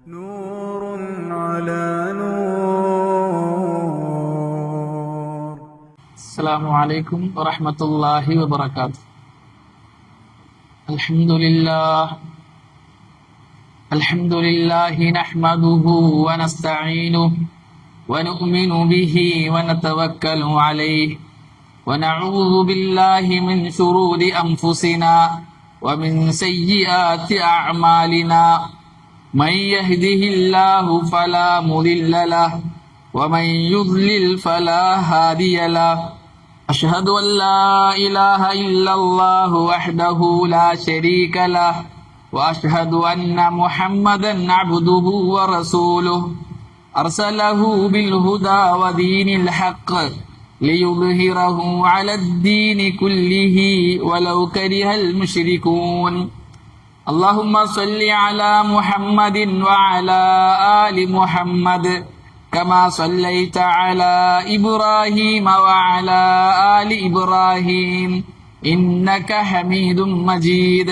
نور على نور. السلام عليكم ورحمة الله وبركاته. الحمد لله نحمده ونستعينه ونؤمن به ونتوكل عليه ونعوذ بالله من شرور أنفسنا ومن سيئات أعمالنا. من يهده الله فلا مضل له ومن يضلل فلا هادي له. أشهد أن لا إله إلا الله وحده لا شريك له وأشهد أن محمدا عبده ورسوله أرسله بالهدى ودين الحق ليظهره على الدين كله ولو كره المشركون. اللهم صل على محمد وعلى آل محمد كما صليت على إبراهيم وعلى آل إبراهيم إنك حميد مجيد.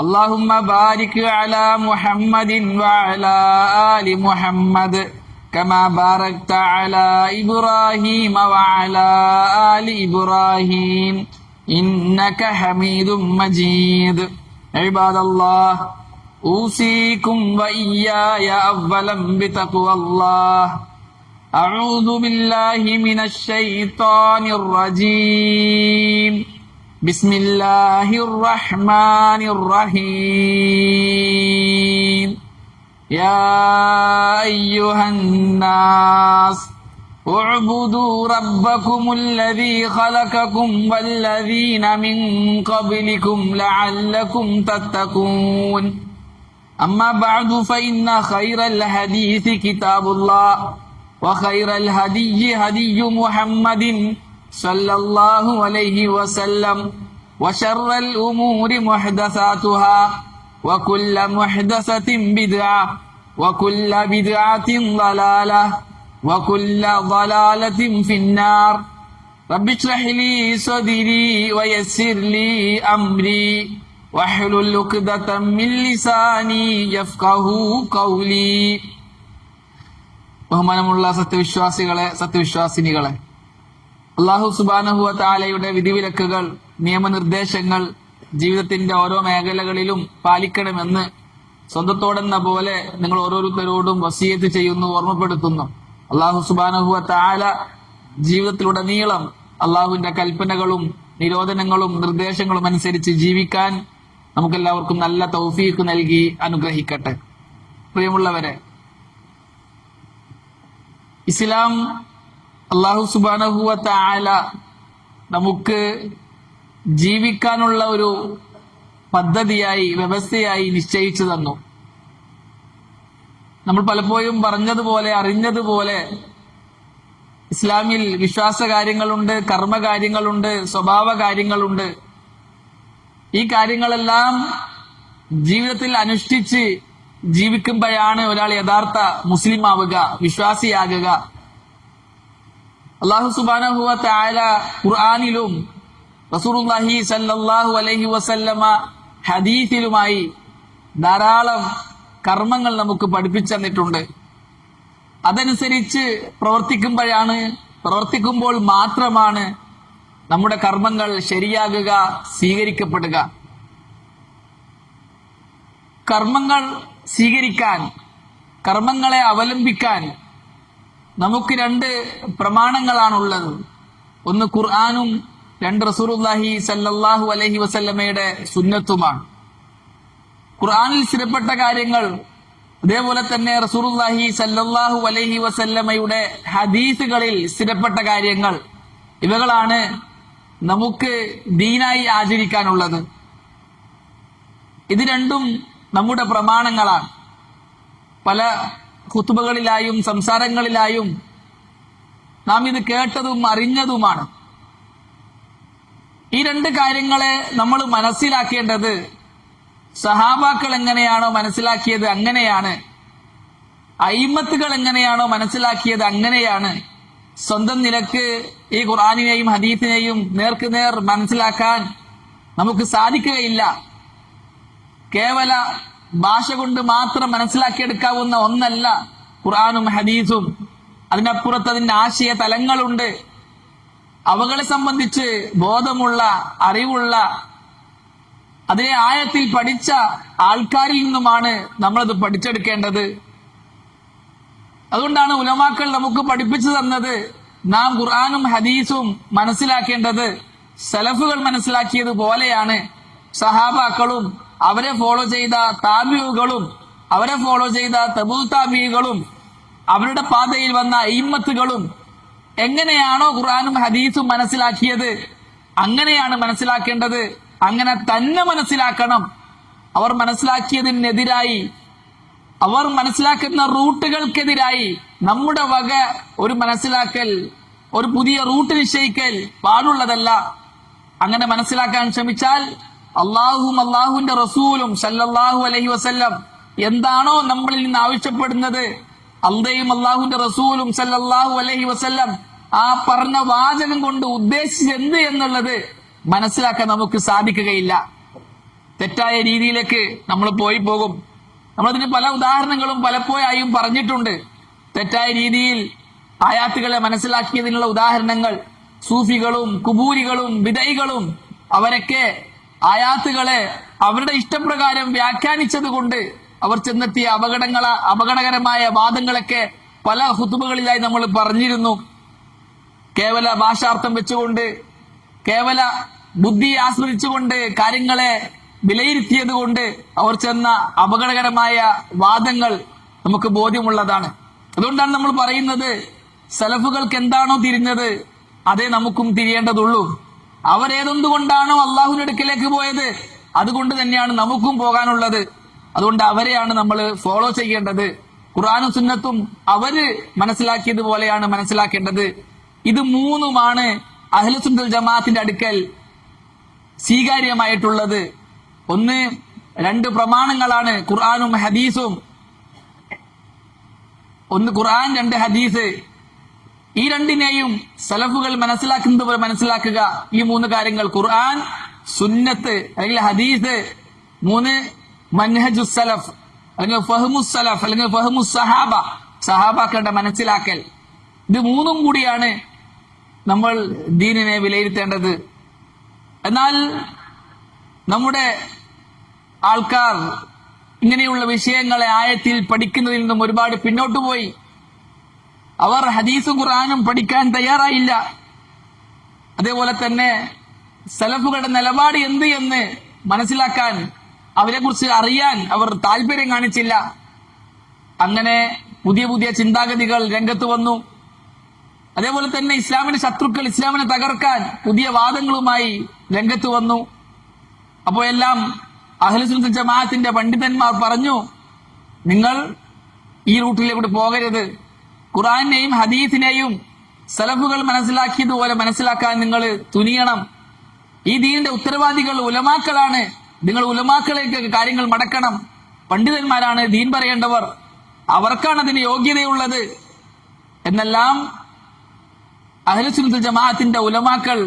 اللهم بارك على محمد وعلى آل محمد كما باركت على إبراهيم وعلى آل إبراهيم إنك حميد مجيد. عباد الله، أوصيكم وإياي أولا بتقوى الله. أعوذ بالله من الشيطان الرجيم. بسم الله الرحمن الرحيم. يا أيها الناس اعبدوا ربكم الذي خلقكم والذين من قبلكم لعلكم تتقون. أما بعد فإن خير الحديث كتاب الله وخير الهدي هدي محمد صلى الله عليه وسلم وشر الأمور محدثاتها وكل محدثة بدعة وكل بدعة ضلالة وكل ضلالة في النار. رب اشرح لي صدري ويسر لي أمري واحلل عقدة من لساني يفقهوا قولي. ബഹുമാനമുള്ള സത്യവിശ്വാസിനികളെ, അല്ലാഹു സുബ്ഹാനഹു വ തആലയുടെ വിധിവിലക്കുകൾ, നിയമനിർദ്ദേശങ്ങൾ ജീവിതത്തിന്റെ ഓരോ മേഖലകളിലും പാലിക്കണമെന്ന് സ്വന്തത്തോടെന്ന പോലെ നിങ്ങൾ ഓരോരുത്തരോടും വസിയത്ത് ചെയ്യുന്നു, ഓർമ്മപ്പെടുത്തുന്നു. അല്ലാഹു സുബ്ഹാനഹു വ തആല ജീവിതത്തിലുടനീളം അല്ലാഹുവിന്റെ കൽപ്പനകളും നിരോധനങ്ങളും നിർദ്ദേശങ്ങളും അനുസരിച്ച് ജീവിക്കാൻ നമുക്കെല്ലാവർക്കും നല്ല തൗഫീഖ് നൽകി അനുഗ്രഹിക്കട്ടെ. പ്രിയമുള്ളവരെ, ഇസ്ലാം അല്ലാഹു സുബ്ഹാനഹു വ തആല നമുക്ക് ജീവിക്കാനുള്ള ഒരു പദ്ധതിയായി, വ്യവസ്ഥയായി നിശ്ചയിച്ചു തന്നു. നമ്മൾ പലപ്പോഴും പറഞ്ഞതുപോലെ, അറിഞ്ഞതുപോലെ ഇസ്ലാമിൽ വിശ്വാസ കാര്യങ്ങളുണ്ട്, കർമ്മകാര്യങ്ങളുണ്ട്, സ്വഭാവ കാര്യങ്ങളുണ്ട്. ഈ കാര്യങ്ങളെല്ലാം ജീവിതത്തിൽ അനുഷ്ഠിച്ച് ജീവിക്കുമ്പോഴാണ് ഒരാൾ യഥാർത്ഥ മുസ്ലിം ആവുക, വിശ്വാസിയാകുക. അല്ലാഹു സുബ്ഹാനഹു വ തആല ഖുർആനിലും റസൂലുള്ളാഹി സ്വല്ലല്ലാഹു അലൈഹി വസല്ലമ ഹദീസിലുമായി ധാരാളം കർമ്മങ്ങൾ നമുക്ക് പഠിപ്പിച്ചു തന്നിട്ടുണ്ട്. അതനുസരിച്ച് പ്രവർത്തിക്കുമ്പോൾ മാത്രമാണ് നമ്മുടെ കർമ്മങ്ങൾ ശരിയാകുക, സ്വീകരിക്കപ്പെടുക. കർമ്മങ്ങൾ സ്വീകരിക്കാൻ, കർമ്മങ്ങളെ അവലംബിക്കാൻ നമുക്ക് രണ്ട് പ്രമാണങ്ങളാണുള്ളത്. ഒന്ന് ഖുർആനും രണ്ട് റസൂലുള്ളാഹി സ്വല്ലല്ലാഹു അലൈഹി വസല്ലമയുടെ സുന്നത്തുമാണ്. ഖുർആനിൽ സ്ഥിരപ്പെട്ട കാര്യങ്ങൾ, അതേപോലെ തന്നെ റസൂലുള്ളാഹി സ്വല്ലല്ലാഹു അലൈഹി വസല്ലമയുടെ ഹദീസുകളിൽ സ്ഥിരപ്പെട്ട കാര്യങ്ങൾ, ഇവകളാണ് നമുക്ക് ദീനായി ആചരിക്കാനുള്ളത്. ഇത് രണ്ടും നമ്മുടെ പ്രമാണങ്ങളാണ്. പല ഖുതുബകളിലായും സംസാരങ്ങളിലായും നാം ഇത് കേട്ടതും അറിഞ്ഞതുമാണ്. ഈ രണ്ട് കാര്യങ്ങളെ നമ്മൾ മനസ്സിലാക്കേണ്ടത് സഹാബാക്കൾ എങ്ങനെയാണോ മനസ്സിലാക്കിയത് അങ്ങനെയാണ്, അയിമ്മത്തുകൾ എങ്ങനെയാണോ മനസ്സിലാക്കിയത് അങ്ങനെയാണ്. സ്വന്തം നിലക്ക് ഈ ഖുർആനിനെയും ഹദീസിനെയും നേർക്കുനേർ മനസ്സിലാക്കാൻ നമുക്ക് സാധിക്കുകയില്ല. കേവല ഭാഷ കൊണ്ട് മാത്രം മനസ്സിലാക്കിയെടുക്കാവുന്ന ഒന്നല്ല ഖുർആനും ഹദീസും. അതിനപ്പുറത്ത് അതിന്റെ ആശയ തലങ്ങളുണ്ട്. അവകളെ സംബന്ധിച്ച് ബോധമുള്ള, അറിവുള്ള, അതിനെ ആഴത്തിൽ പഠിച്ച ആൾക്കാരിൽ നിന്നുമാണ് നമ്മളത് പഠിച്ചെടുക്കേണ്ടത്. അതുകൊണ്ടാണ് ഉലമാക്കൾ നമുക്ക് പഠിപ്പിച്ചു തന്നത് നാം ഖുർആനും ഹദീസും മനസ്സിലാക്കേണ്ടത് സലഫുകൾ മനസ്സിലാക്കിയത് പോലെയാണ്. സഹാബാക്കളും അവരെ ഫോളോ ചെയ്ത താബിഉകളും അവരെ ഫോളോ ചെയ്ത തബൂ താബിഉകളും അവരുടെ പാതയിൽ വന്ന അയിമ്മത്തുകളും എങ്ങനെയാണോ ഖുർആനും ഹദീസും മനസ്സിലാക്കിയത് അങ്ങനെയാണ് മനസ്സിലാക്കേണ്ടത്. അങ്ങനെ തന്നെ മനസ്സിലാക്കണം. അവർ മനസ്സിലാക്കിയതിനെതിരായി, അവർ മനസ്സിലാക്കുന്ന റൂട്ടുകൾക്കെതിരായി നമ്മുടെ വക ഒരു മനസ്സിലാക്കൽ, ഒരു പുതിയ റൂട്ട് നിശ്ചയിക്കൽ പാടുള്ളതല്ല. അങ്ങനെ മനസ്സിലാക്കാൻ ശ്രമിച്ചാൽ അള്ളാഹുവും അള്ളാഹുവിന്റെ റസൂലും സല്ലല്ലാഹു അലൈഹി വസല്ലം എന്താണോ നമ്മളിൽ നിന്ന് ആവശ്യപ്പെടുന്നത്, അള്ളയും അള്ളാഹുവിന്റെ റസൂലും സല്ലല്ലാഹു അലൈഹി വസല്ലം ആ പറഞ്ഞ വാചകം കൊണ്ട് ഉദ്ദേശിച്ചത് എന്ത് എന്നുള്ളത് മനസ്സിലാക്കാൻ നമുക്ക് സാധിക്കുകയില്ല. തെറ്റായ രീതിയിലേക്ക് നമ്മൾ പോയി പോകും. നമ്മളതിന് പല ഉദാഹരണങ്ങളും പലപ്പോഴായും പറഞ്ഞിട്ടുണ്ട്. തെറ്റായ രീതിയിൽ ആയാത്തുകളെ മനസ്സിലാക്കിയതിനുള്ള ഉദാഹരണങ്ങൾ സൂഫികളും കുബൂരികളും ബിദഈകളും അവരൊക്കെ ആയാത്തുകളെ അവരുടെ ഇഷ്ടപ്രകാരം വ്യാഖ്യാനിച്ചത് കൊണ്ട് അവർ ചെന്നെത്തിയ അപകടകരമായ വാദങ്ങളൊക്കെ പല ഖുതുബകളിലായി നമ്മൾ പറഞ്ഞിരുന്നു. കേവല ഭാഷാർത്ഥം വെച്ചുകൊണ്ട്, കേവല ബുദ്ധിയെ ആസ്വദിച്ചുകൊണ്ട് കാര്യങ്ങളെ വിലയിരുത്തിയത് കൊണ്ട് അവർ ചെന്ന അപകടകരമായ വാദങ്ങൾ നമുക്ക് ബോധ്യമുള്ളതാണ്. അതുകൊണ്ടാണ് നമ്മൾ പറയുന്നത് സലഫുകൾക്ക് എന്താണോ തിരിഞ്ഞത് അതേ നമുക്കും തിരിയേണ്ടതുള്ളൂ. അവരേതൊന്നുകൊണ്ടാണോ അള്ളാഹുവിന്റെ അടുക്കലേക്ക് പോയത് അതുകൊണ്ട് തന്നെയാണ് നമുക്കും പോകാനുള്ളത്. അതുകൊണ്ട് അവരെയാണ് നമ്മൾ ഫോളോ ചെയ്യേണ്ടത്. ഖുർആനും സുന്നത്തും അവര് മനസ്സിലാക്കിയതുപോലെയാണ് മനസ്സിലാക്കേണ്ടത്. ഇത് മൂന്നുമാണ് അഹ്ലുസുന്നത്തുൽ ജമാഅത്തിന്റെ അടുക്കൽ സ്വീകാര്യമായിട്ടുള്ളത്. ഒന്ന്, രണ്ട് പ്രമാണങ്ങളാണ് ഖുർആനും ഹദീസും. ഒന്ന് ഖുർആൻ, രണ്ട് ഹദീസ്. ഈ രണ്ടിനെയും സലഫുകൾ മനസ്സിലാക്കുന്നത് പോലെ മനസ്സിലാക്കുക. ഈ മൂന്ന് കാര്യങ്ങൾ ഖുർആൻ, സുന്നത്ത് അല്ലെങ്കിൽ ഹദീസ്. മൂന്ന്, മൻഹജു സലഫ് അല്ലെങ്കിൽ ഫഹ്മു സലഫ് അല്ലെങ്കിൽ ഫഹ്മു സഹാബ, സഹാബാക്കളുടെ മനസ്സിലാക്കൽ. ഇത് മൂന്നും കൂടിയാണ് നമ്മൾ ദീനിനെ വിലയിരുത്തേണ്ടത്. എന്നാൽ നമ്മുടെ ആൾക്കാർ ഇങ്ങനെയുള്ള വിഷയങ്ങളെ ആഴത്തിൽ പഠിക്കുന്നതിൽ നിന്നും ഒരുപാട് പിന്നോട്ട് പോയി. അവർ ഹദീസും ഖുർആനും പഠിക്കാൻ തയ്യാറായില്ല. അതേപോലെ തന്നെ സലഫുകളുടെ നിലപാട് എന്ത് എന്ന് മനസ്സിലാക്കാൻ, അവരെ കുറിച്ച് അറിയാൻ അവർ താല്പര്യം കാണിച്ചില്ല. അങ്ങനെ പുതിയ പുതിയ ചിന്താഗതികൾ രംഗത്ത് വന്നു. അതേപോലെ തന്നെ ഇസ്ലാമിന്റെ ശത്രുക്കൾ ഇസ്ലാമിനെ തകർക്കാൻ പുതിയ വാദങ്ങളുമായി രംഗത്ത് വന്നു. അപ്പോഴെല്ലാം അഹ്ലുസുന്നത്ത് ജമാഅത്തിന്റെ പണ്ഡിതന്മാർ പറഞ്ഞു, നിങ്ങൾ ഈ റൂട്ടിലേക്ക് പോകരുത്. ഖുർആനെയും ഹദീസിനെയും സലഫുകൾ മനസ്സിലാക്കിയതുപോലെ മനസ്സിലാക്കാൻ നിങ്ങൾ തുനിയണം. ഈ ദീനിന്റെ ഉത്തരവാദികൾ ഉലമാക്കളാണ്. നിങ്ങൾ ഉലമാക്കളേക്ക് കാര്യങ്ങൾ മടക്കണം. പണ്ഡിതന്മാരാണ് ദീൻ പറയേണ്ടവർ, അവർക്കാണ് അതിന് യോഗ്യതയുള്ളത് എന്നെല്ലാം അഹ്ലുസുന്നത്തുൽ ജമാഅത്തിന്റെ ഉലമാക്കൾ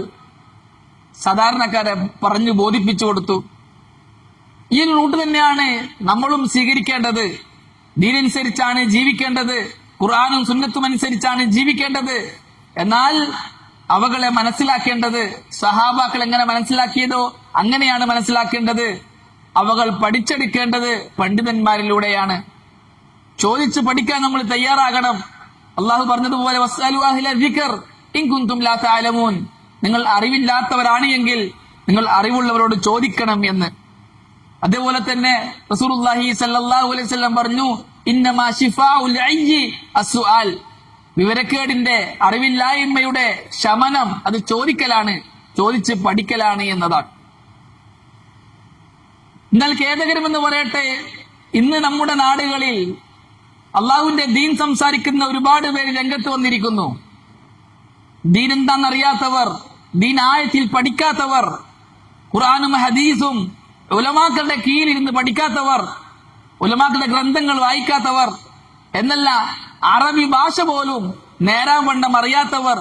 സാധാരണക്കാരെ പറഞ്ഞു ബോധിപ്പിച്ചു കൊടുത്തു. ഈ റൂട്ട് തന്നെയാണ് നമ്മളും സ്വീകരിക്കേണ്ടത്. ദീനനുസരിച്ചാണ് ജീവിക്കേണ്ടത്, ഖുർആനും സുന്നത്തും അനുസരിച്ചാണ് ജീവിക്കേണ്ടത്. എന്നാൽ അവകളെ മനസ്സിലാക്കേണ്ടത് സഹാബാക്കൾ എങ്ങനെ മനസ്സിലാക്കിയതോ അങ്ങനെയാണ് മനസ്സിലാക്കേണ്ടത്. അവകൾ പഠിച്ചെടുക്കേണ്ടത് പണ്ഡിതന്മാരിലൂടെയാണ്. ചോദിച്ച് പഠിക്കാൻ നമ്മൾ തയ്യാറാകണം. അള്ളാഹു പറഞ്ഞതുപോലെ വസ്അലു അഹ്ല ദിക്ർ ഇൻ കുൻതും ലാ തഅലമൂൻ, നിങ്ങൾ അറിവില്ലാത്തവരാണ് എങ്കിൽ നിങ്ങൾ അറിവുള്ളവരോട് ചോദിക്കണം എന്ന്. അതേപോലെ തന്നെ റസൂലുള്ളാഹി സ്വല്ലല്ലാഹു അലൈഹി വസല്ലം പറഞ്ഞു, ഇന്നമാ ശിഫാഉൽ അയ്യി അസ്സുആൽ, വിവരക്കേടിന്റെ, അറിവില്ലായ്മയുടെ ശമനം അത് ചോദിക്കലാണ്, ചോദിച്ച് പഠിക്കലാണ് എന്നതാണ്. എന്നാൽ ഖേദകരമെന്ന് പറയട്ടെ, ഇന്ന് നമ്മുടെ നാടുകളിൽ അള്ളാഹുവിന്റെ ദീൻ സംസാരിക്കുന്ന ഒരുപാട് പേര് രംഗത്ത് വന്നിരിക്കുന്നു. ദീൻ എന്താണെന്നറിയാത്തവർ, ദീൻ ആഴത്തിൽ പഠിക്കാത്തവർ, ഖുർആനും ഹദീസും ഉലമാക്കളുടെ കീഴിലിരുന്ന് പഠിക്കാത്തവർ, ഉലമാക്കളുടെ ഗ്രന്ഥങ്ങൾ വായിക്കാത്തവർ എന്നല്ല, അറബി ഭാഷ പോലും നേരാൻ വണ്ണം അറിയാത്തവർ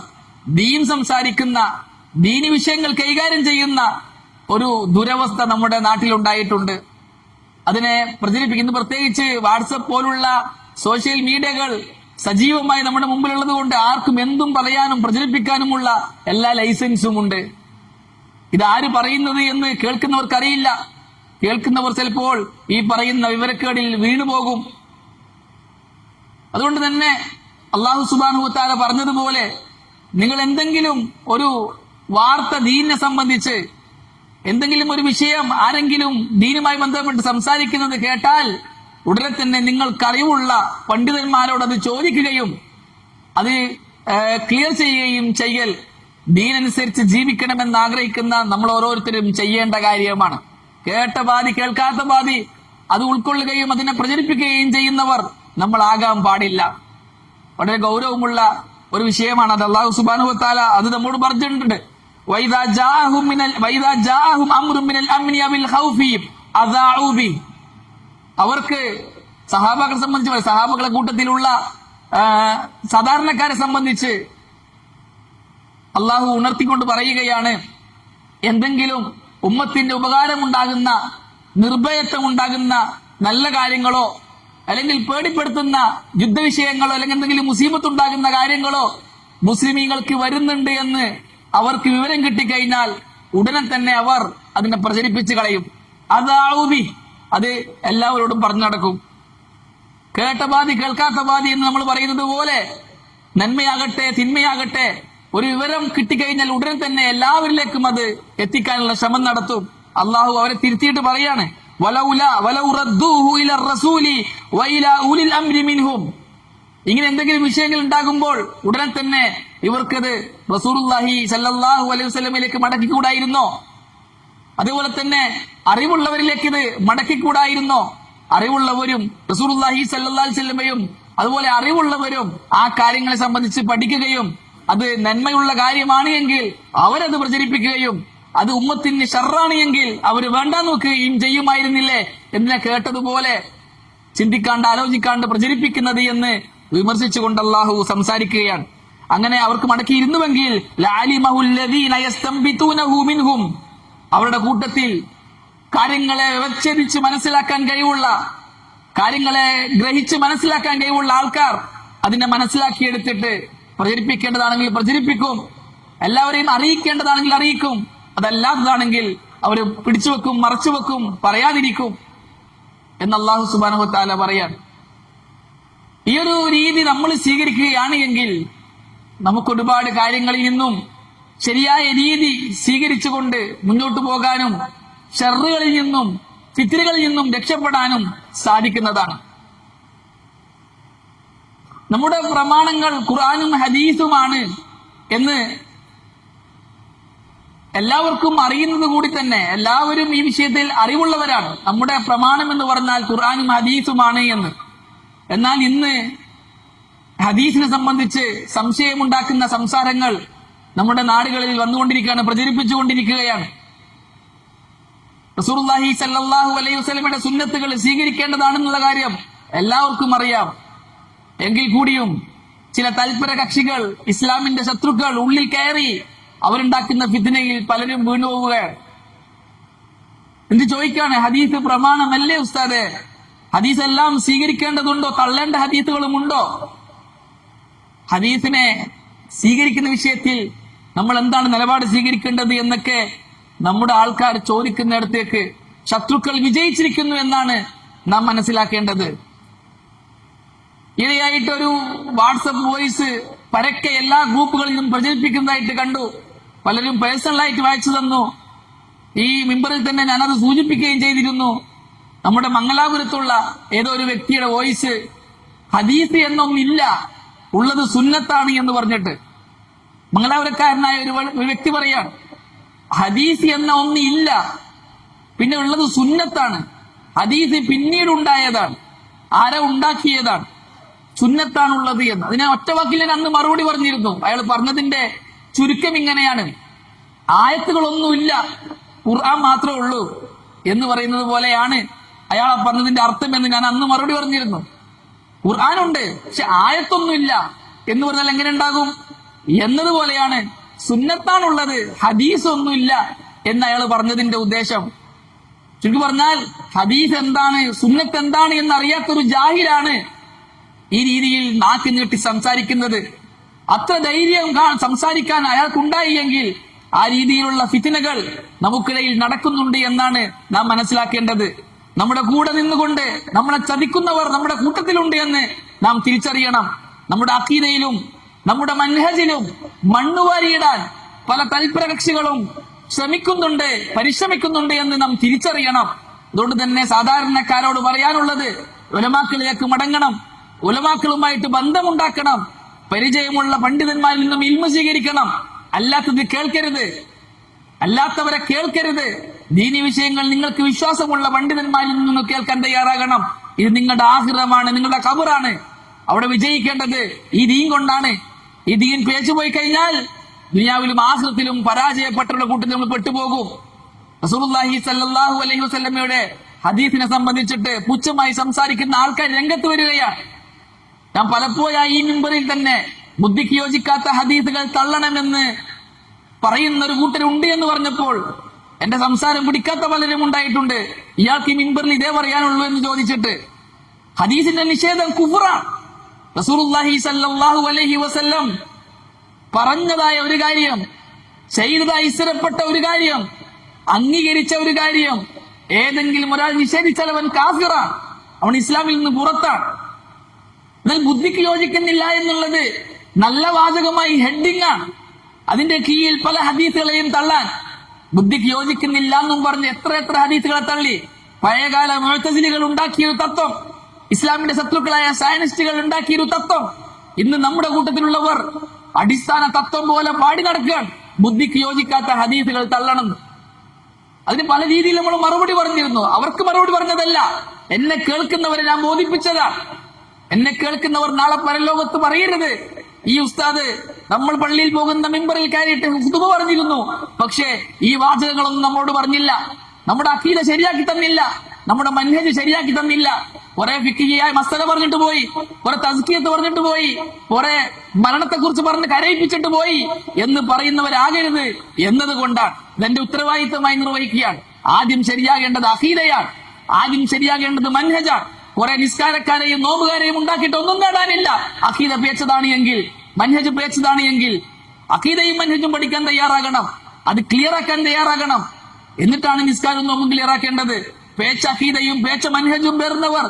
ദീൻ സംസാരിക്കുന്ന, ദീനി വിഷയങ്ങൾ കൈകാര്യം ചെയ്യുന്ന ഒരു ദുരവസ്ഥ നമ്മുടെ നാട്ടിലുണ്ടായിട്ടുണ്ട്. അതിനെ പ്രചരിപ്പിക്കുന്നു. പ്രത്യേകിച്ച് വാട്സപ്പ് പോലുള്ള സോഷ്യൽ മീഡിയകൾ സജീവമായി നമ്മുടെ മുമ്പിലുള്ളത് കൊണ്ട് ആർക്കും എന്തും പറയാനും പ്രചരിപ്പിക്കാനുമുള്ള എല്ലാ ലൈസൻസും ഉണ്ട്. ഇതാര് പറയുന്നത് എന്ന് കേൾക്കുന്നവർക്കറിയില്ല. കേൾക്കുന്നവർ ചിലപ്പോൾ ഈ പറയുന്ന വിവരക്കേടിൽ വീണുപോകും. അതുകൊണ്ട് തന്നെ അല്ലാഹു സുബ്ഹാനഹു വ തആല പറഞ്ഞതുപോലെ നിങ്ങൾ എന്തെങ്കിലും ഒരു വാർത്ത ദീനിനെ സംബന്ധിച്ച് എന്തെങ്കിലും ഒരു വിഷയം ആരെങ്കിലും ദീനുമായി ബന്ധപ്പെട്ട് സംസാരിക്കുന്നത് കേട്ടാൽ ഉടനെ തന്നെ നിങ്ങൾക്കറിവുള്ള പണ്ഡിതന്മാരോട് അത് ചോദിക്കുകയും അത് ക്ലിയർ ചെയ്യുകയും ചെയ്യൽ ദീനനുസരിച്ച് ജീവിക്കണമെന്ന് ആഗ്രഹിക്കുന്ന നമ്മൾ ഓരോരുത്തരും ചെയ്യേണ്ട കാര്യമാണ്. കേട്ട പാതി കേൾക്കാത്ത പാതി അത് ഉൾക്കൊള്ളുകയും അതിനെ പ്രചരിപ്പിക്കുകയും ചെയ്യുന്നവർ നമ്മൾ ആകാൻ പാടില്ല. വളരെ ഗൗരവമുള്ള ഒരു വിഷയമാണ് അത്. അല്ലാഹു സുബ്ഹാനഹു വ തആല അത് നമ്മോട് പറഞ്ഞിട്ടുണ്ട്. വൈദാ ജാഅഹും അംറുൻ മിനൽ അംനി അവിൽ ഖൗഫി അദാഉ ബി. അവർക്ക് സഹാബാക്കളെ സംബന്ധിച്ച്, സഹാബാക്കളെ കൂട്ടത്തിലുള്ള സാധാരണക്കാരെ സംബന്ധിച്ച് അള്ളാഹു ഉണർത്തിക്കൊണ്ട് പറയുകയാണ്, എന്തെങ്കിലും ഉമ്മത്തിന്റെ ഉപകാരമുണ്ടാകുന്ന, നിർഭയത്വം ഉണ്ടാകുന്ന നല്ല കാര്യങ്ങളോ അല്ലെങ്കിൽ പേടിപ്പെടുത്തുന്ന യുദ്ധവിഷയങ്ങളോ അല്ലെങ്കിൽ എന്തെങ്കിലും മുസീബത്തുണ്ടാകുന്ന കാര്യങ്ങളോ മുസ്ലിമീങ്ങൾക്ക് വരുന്നുണ്ട് എന്ന് അവർക്ക് വിവരം കിട്ടിക്കഴിഞ്ഞാൽ ഉടനെ തന്നെ അവർ അതിനെ പ്രചരിപ്പിച്ചു കളയും. അദാഉബി, അത് എല്ലാവരോടും പറഞ്ഞു നടക്കും. കേട്ട പാതി കേൾക്കാത്ത പാതി എന്ന് നമ്മൾ പറയുന്നത് പോലെ നന്മയാകട്ടെ തിന്മയാകട്ടെ ഒരു വിവരം കിട്ടിക്കഴിഞ്ഞാൽ ഉടനെ തന്നെ എല്ലാവരിലേക്കും അത് എത്തിക്കാനുള്ള ശ്രമം നടത്തും. അള്ളാഹു അവരെ തിരുത്തിയിട്ട് പറയാണ്, ഇങ്ങനെ എന്തെങ്കിലും വിഷയങ്ങൾ ഉണ്ടാകുമ്പോൾ ഉടനെ തന്നെ ഇവർക്കത് റസൂലുള്ളാഹി സ്വല്ലല്ലാഹു അലൈഹി വസല്ലമയിലേക്ക് മടക്കിക്കൂടായിരുന്നോ? അതുപോലെ തന്നെ അറിവുള്ളവരിലേക്ക് ഇത് മടക്കിക്കൂടായിരുന്നോ? അറിവുള്ളവരും റസൂലുള്ളാഹി സ്വല്ലല്ലാഹു അലൈഹി വസല്ലമയും അതുപോലെ അറിവുള്ളവരും ആ കാര്യങ്ങളെ സംബന്ധിച്ച് പഠിക്കുകയും അത് നന്മയുള്ള കാര്യമാണ് എങ്കിൽ അവരത് പ്രചരിപ്പിക്കുകയും അത് ഉമ്മത്തിന് ഷർറാണ് എങ്കിൽ അവർ വേണ്ട നോക്കുകയും ചെയ്യുമായിരുന്നില്ലേ എന്ന് കേട്ടതുപോലെ ചിന്തിക്കാണ്ട് ആലോചിക്കാണ്ട് പ്രചരിപ്പിക്കുന്നത് എന്ന് വിമർശിച്ചുകൊണ്ട് അല്ലാഹു സംസാരിക്കുകയാണ്. അങ്ങനെ അവർക്ക് മടക്കിയിരുന്നുവെങ്കിൽ അവരുടെ കൂട്ടത്തിൽ കാര്യങ്ങളെ വ്യവച്ഛേദിച്ച് മനസ്സിലാക്കാൻ കഴിവുള്ള, കാര്യങ്ങളെ ഗ്രഹിച്ച് മനസ്സിലാക്കാൻ കഴിവുള്ള ആൾക്കാർ അതിനെ മനസ്സിലാക്കിയെടുത്തിട്ട് പ്രചരിപ്പിക്കേണ്ടതാണെങ്കിൽ പ്രചരിപ്പിക്കും, എല്ലാവരെയും അറിയിക്കേണ്ടതാണെങ്കിൽ അറിയിക്കും, അതല്ലാത്തതാണെങ്കിൽ അവർ പിടിച്ചുവെക്കും, മറച്ചുവെക്കും, പറയാതിരിക്കും എന്ന് അല്ലാഹു സുബ്ഹാനഹു വ തആല പറയാൻ. ഈ ഒരു രീതി നമ്മൾ സ്വീകരിക്കുകയാണ് എങ്കിൽ നമുക്ക് ഒരുപാട് കാര്യങ്ങളിൽ നിന്നും ശരിയായ രീതി സ്വീകരിച്ചുകൊണ്ട് മുന്നോട്ട് പോകാനും ഷർറുകളിൽ നിന്നും ഫിത്നകളിൽ നിന്നും രക്ഷപ്പെടാനും സാധിക്കുന്നതാണ്. നമ്മുടെ പ്രമാണങ്ങൾ ഖുർആനും ഹദീസുമാണ് എന്ന് എല്ലാവർക്കും അറിയുന്നത് കൂടി തന്നെ എല്ലാവരും ഈ വിഷയത്തിൽ അറിവുള്ളവരാണ്. നമ്മുടെ പ്രമാണം എന്ന് പറഞ്ഞാൽ ഖുർആനും ഹദീസുമാണ് എന്ന്. എന്നാൽ ഇന്ന് ഹദീസിനെ സംബന്ധിച്ച് സംശയമുണ്ടാക്കുന്ന സംസാരങ്ങൾ നമ്മുടെ നാടുകളിൽ വന്നുകൊണ്ടിരിക്കുകയാണ്, പ്രചരിപ്പിച്ചുകൊണ്ടിരിക്കുകയാണ്. റസൂലുള്ളാഹി സ്വല്ലല്ലാഹു അലൈഹി വസല്ലമയുടെ സുന്നത്തുകൾ സ്വീകരിക്കേണ്ടതാണെന്നുള്ള കാര്യം എല്ലാവർക്കും അറിയാം. എങ്കിൽ കൂടിയും ചില തൽപര കക്ഷികൾ, ഇസ്ലാമിന്റെ ശത്രുക്കൾ ഉള്ളിൽ കയറി അവരുണ്ടാക്കുന്ന ഫിത്നയിൽ പലരും വീണുപോവുകയാണ്. എന്ത് ചോദിക്കാണ്, ഹദീസ് പ്രമാണമല്ലേ ഉസ്താദെ? ഹദീസ് എല്ലാം സ്വീകരിക്കേണ്ടതുണ്ടോ? തള്ളേണ്ട ഹദീസുകളും ഉണ്ടോ? ഹദീസിനെ സ്വീകരിക്കുന്ന വിഷയത്തിൽ നമ്മൾ എന്താണ് നിലപാട് സ്വീകരിക്കേണ്ടത് എന്നൊക്കെ നമ്മുടെ ആൾക്കാർ ചോദിക്കുന്നിടത്തേക്ക് ശത്രുക്കൾ വിജയിച്ചിരിക്കുന്നു എന്നാണ് നാം മനസ്സിലാക്കേണ്ടത്. ഇടയായിട്ടൊരു വാട്സപ്പ് വോയിസ് പരക്കെ എല്ലാ ഗ്രൂപ്പുകളിൽ നിന്നും പ്രചരിപ്പിക്കുന്നതായിട്ട് കണ്ടു. പലരും പേഴ്സണലായിട്ട് വായിച്ചു തന്നു. ഈ മിമ്പറിൽ തന്നെ ഞാനത് സൂചിപ്പിക്കുകയും ചെയ്തിരുന്നു. നമ്മുടെ മംഗലാപുരത്തുള്ള ഏതോ ഒരു വ്യക്തിയുടെ വോയിസ്, ഹദീസ് എന്നൊന്നില്ല, ഉള്ളത് സുന്നത്താണ് എന്ന് പറഞ്ഞിട്ട് മംഗലാപുരക്കാരനായ ഒരു വ്യക്തി പറയാണ്, ഹദീസ് എന്ന ഒന്നില്ല, പിന്നെ ഉള്ളത് സുന്നത്താണ്. ഹദീസ് പിന്നീട് ഉണ്ടായതാണ്, ആരോ ഉണ്ടാക്കിയതാണ്, സുന്നത്താണുള്ളത് എന്ന്. അതിനെ ഒറ്റ വാക്കിൽ ഞാൻ അന്ന് മറുപടി പറഞ്ഞിരുന്നു. അയാൾ പറഞ്ഞതിന്റെ ചുരുക്കം ഇങ്ങനെയാണ്, ആയത്തുകളൊന്നുമില്ല, ഖുർആൻ മാത്രമേ ഉള്ളൂ എന്ന് പറയുന്നത് പോലെയാണ് അയാൾ പറഞ്ഞതിന്റെ അർത്ഥം എന്ന് ഞാൻ അന്ന് മറുപടി പറഞ്ഞിരുന്നു. ഖുർആനുണ്ട്, പക്ഷെ ആയത്തൊന്നുമില്ല എന്ന് പറഞ്ഞാൽ എങ്ങനെ ഉണ്ടാകും എന്നതുപോലെയാണ് സുന്നത്താണുള്ളത്, ഹദീസ് ഒന്നുമില്ല എന്ന് അയാൾ പറഞ്ഞതിന്റെ ഉദ്ദേശം. ചുരുക്കി പറഞ്ഞാൽ ഹദീസ് എന്താണ്, സുന്നത്ത് എന്താണ് എന്നറിയാത്തൊരു ജാഹിലാണ് ഈ രീതിയിൽ നാക്ക് നീട്ടി സംസാരിക്കുന്നത്. അത്ര ധൈര്യം സംസാരിക്കാൻ അയാൾക്കുണ്ടായി എങ്കിൽ ആ രീതിയിലുള്ള ഫിത്നകൾ നമുക്കിടയിൽ നടക്കുന്നുണ്ട് എന്നാണ് നാം മനസ്സിലാക്കേണ്ടത്. നമ്മുടെ കൂടെ നിന്നുകൊണ്ട് നമ്മളെ ചതിക്കുന്നവർ നമ്മുടെ കൂട്ടത്തിലുണ്ട് എന്ന് നാം തിരിച്ചറിയണം. നമ്മുടെ അഖീദയിലും നമ്മുടെ മൻഹജിലും മണ്ണുവാരിയിടാൻ പല തൽപര കക്ഷികളും പരിശ്രമിക്കുന്നുണ്ട് എന്ന് നാം തിരിച്ചറിയണം. അതുകൊണ്ട് തന്നെ സാധാരണക്കാരോട് പറയാനുള്ളത്, ഉലമാക്കളിലേക്ക് മടങ്ങണം, ഉലമാക്കളുമായിട്ട് ബന്ധമുണ്ടാക്കണം, പരിചയമുള്ള പണ്ഡിതന്മാരിൽ നിന്നും ഇൽമ സ്വീകരിക്കണം, അല്ലാത്തവരെ കേൾക്കരുത്. ദീനി വിഷയങ്ങൾ നിങ്ങൾക്ക് വിശ്വാസമുള്ള പണ്ഡിതന്മാരിൽ നിന്നും കേൾക്കാൻ തയ്യാറാകണം. ഇത് നിങ്ങളുടെ ആഖിറമാണ്, നിങ്ങളുടെ ഖബറാണ്. അവിടെ വിജയിക്കേണ്ടത് ഈ ദീൻ കൊണ്ടാണ്. ഈ ദീൻ പേച്ചുപോയി കഴിഞ്ഞാൽ ദുനിയാവിലും ആഖിറത്തിലും പരാജയപ്പെട്ടുള്ള കൂട്ടത്തിൽ നമ്മൾ പെട്ടുപോകും. റസൂലുള്ളാഹി സ്വല്ലല്ലാഹു അലൈഹി വസല്ലമയുടെ ഹദീസിനെ സംബന്ധിച്ചിട്ട് പുച്ഛമായി സംസാരിക്കുന്ന ആൾക്കാർ രംഗത്ത് വരികയാണ്. ഞാൻ പലപ്പോഴായി ഈ മിമ്പറിൽ തന്നെ ബുദ്ധിക്ക് യോജിക്കാത്ത ഹദീസുകൾ തള്ളണമെന്ന് പറയുന്ന ഒരു കൂട്ടരുണ്ട് എന്ന് പറഞ്ഞപ്പോൾ എന്റെ സംസാരം പിടിക്കാത്ത പലരും ഉണ്ടായിട്ടുണ്ട്. ഇയാൾക്ക് ഈ മിമ്പറിൽ ഇതേ പറയാനുള്ളൂ എന്ന് ചോദിച്ചിട്ട്. ഹദീസിന്റെ നിഷേധം കുഫ്റാണ്. റസൂലുള്ളാഹി സ്വല്ലല്ലാഹു അലൈഹി വസല്ലം പറഞ്ഞതായ ഒരു കാര്യം, ചെയ്തതായി സ്ഥിരപ്പെട്ട ഒരു കാര്യം, അംഗീകരിച്ച ഒരു കാര്യം ഏതെങ്കിലും ഒരാൾ നിഷേധിച്ചാൽ അവൻ കാഫിറാണ്, അവൻ ഇസ്ലാമിൽ നിന്ന് പുറത്താണ്. എന്നാൽ ബുദ്ധിക്ക് യോജിക്കുന്നില്ല എന്നുള്ളത് നല്ല വാചകമായി ഹെഡിങ് ആണ്. അതിന്റെ കീഴിൽ പല ഹദീസുകളെയും തള്ളാൻ, ബുദ്ധിക്ക് യോജിക്കുന്നില്ല എന്നും പറഞ്ഞ് എത്ര ഹദീസുകളെ തള്ളി. പഴയകാല മുഅ്തസിലികൾ ഉണ്ടാക്കിയൊരു തത്വം, ഇസ്ലാമിന്റെ ശത്രുക്കളായ സയനിസ്റ്റുകൾ ഉണ്ടാക്കിയൊരു തത്വം ഇന്ന് നമ്മുടെ കൂട്ടത്തിലുള്ളവർ അടിസ്ഥാന തത്വം പോലെ പാടി നടക്കുകയാണ്. ബുദ്ധിക്ക് യോജിക്കാത്ത ഹദീസുകൾ തള്ളണം. അതിന് പല രീതിയിൽ നമ്മൾ മറുപടി പറഞ്ഞിരുന്നു. അവർക്ക് മറുപടി പറഞ്ഞതല്ല, എന്നെ കേൾക്കുന്നവരെ ഞാൻ ബോധിപ്പിച്ചതാണ്. എന്നെ കേൾക്കുന്നവർ നാളെ പരലോകത്ത് പറയരുത്, ഈ ഉസ്താദ് നമ്മൾ പള്ളിയിൽ പോകുന്ന മിമ്പറിൽ കയറിയിട്ട് ഖുതുബ പറഞ്ഞിരുന്നു, പക്ഷേ ഈ വാചകങ്ങളൊന്നും നമ്മോട് പറഞ്ഞില്ല, നമ്മുടെ അഖീദ ശരിയാക്കി തന്നില്ല, നമ്മുടെ മൻഹജ് ശരിയാക്കി തന്നില്ല, കുറെ ഫിഖ്ഹിയായ മസ്അല പറഞ്ഞിട്ട് പോയി, കുറെ തസ്കിയത്ത് പറഞ്ഞിട്ട് പോയി, കുറെ മരണത്തെ കുറിച്ച് പറഞ്ഞ് കരയിപ്പിച്ചിട്ട് പോയി എന്ന് പറയുന്നവരാകരുത് എന്നതുകൊണ്ടാണ് ഇതെന്റെ ഉത്തരവാദിത്തമായി നിർവഹിക്കുകയാണ്. ആദ്യം ശരിയാകേണ്ടത് അഖീദയാണ്, ആദ്യം ശരിയാകേണ്ടത് മൻഹജാണ്. കുറെ നിസ്കാരക്കാരെയും നോമ്പുകാരെയും ഉണ്ടാക്കിയിട്ട് ഒന്നും നേടാനില്ല. അഖീദ പേച്ചതാണ് എങ്കിൽ, മൻഹജ് പേച്ചതാണ് എങ്കിൽ അഖീദയും മൻഹജും പഠിക്കാൻ തയ്യാറാകണം, അത് ക്ലിയർ ആക്കാൻ തയ്യാറാകണം. എന്നിട്ടാണ് നിസ്കാരം നോമ്പും ക്ലിയർ ആക്കേണ്ടത്. പേച്ച അഖീദയും പേച്ച മൻഹജും പേർന്നവർ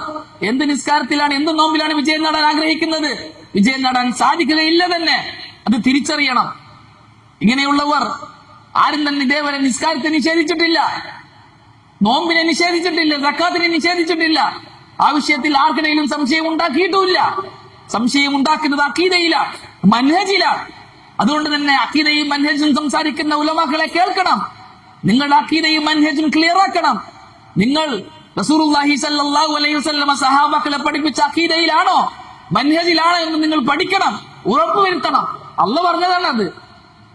എന്ത് നിസ്കാരത്തിലാണ് എന്ത് നോമ്പിലാണ് വിജയം നേടാൻ ആഗ്രഹിക്കുന്നത്? വിജയം നേടാൻ സാധിക്കുകയില്ല തന്നെ. അത് തിരിച്ചറിയണം. ഇങ്ങനെയുള്ളവർ ആരും തന്നെ ഇതേവരെ നിസ്കാരത്തെ നിഷേധിച്ചിട്ടില്ല, നോമ്പിനെ നിഷേധിച്ചിട്ടില്ല, സക്കാത്തിനെ നിഷേധിച്ചിട്ടില്ല. ആ വിഷയത്തിൽ ആർക്കിടയിലും സംശയം ഉണ്ടാക്കിയിട്ടുമില്ല. സംശയം ഉണ്ടാക്കുന്നത് അഖീദയിലാണ്, മൻഹജിലാണ്. അതുകൊണ്ട് തന്നെ അഖീദയും മൻഹജും സംസാരിക്കുന്ന ഉലമാക്കളെ കേൾക്കണം. നിങ്ങളുടെ അഖീദയും മൻഹജും ക്ലിയർ ആക്കണം. നിങ്ങൾ റസൂലുള്ളാഹി സ്വല്ലല്ലാഹു അലൈഹി വസല്ലമ സഹാബാക്കളെ പഠിപ്പിച്ച അഖീദയിലാണോ മൻഹജിലാണോ എന്ന് നിങ്ങൾ പഠിക്കണം, ഉറപ്പുവരുത്തണം. അള്ളാഹ് പറഞ്ഞതാണ് അത്.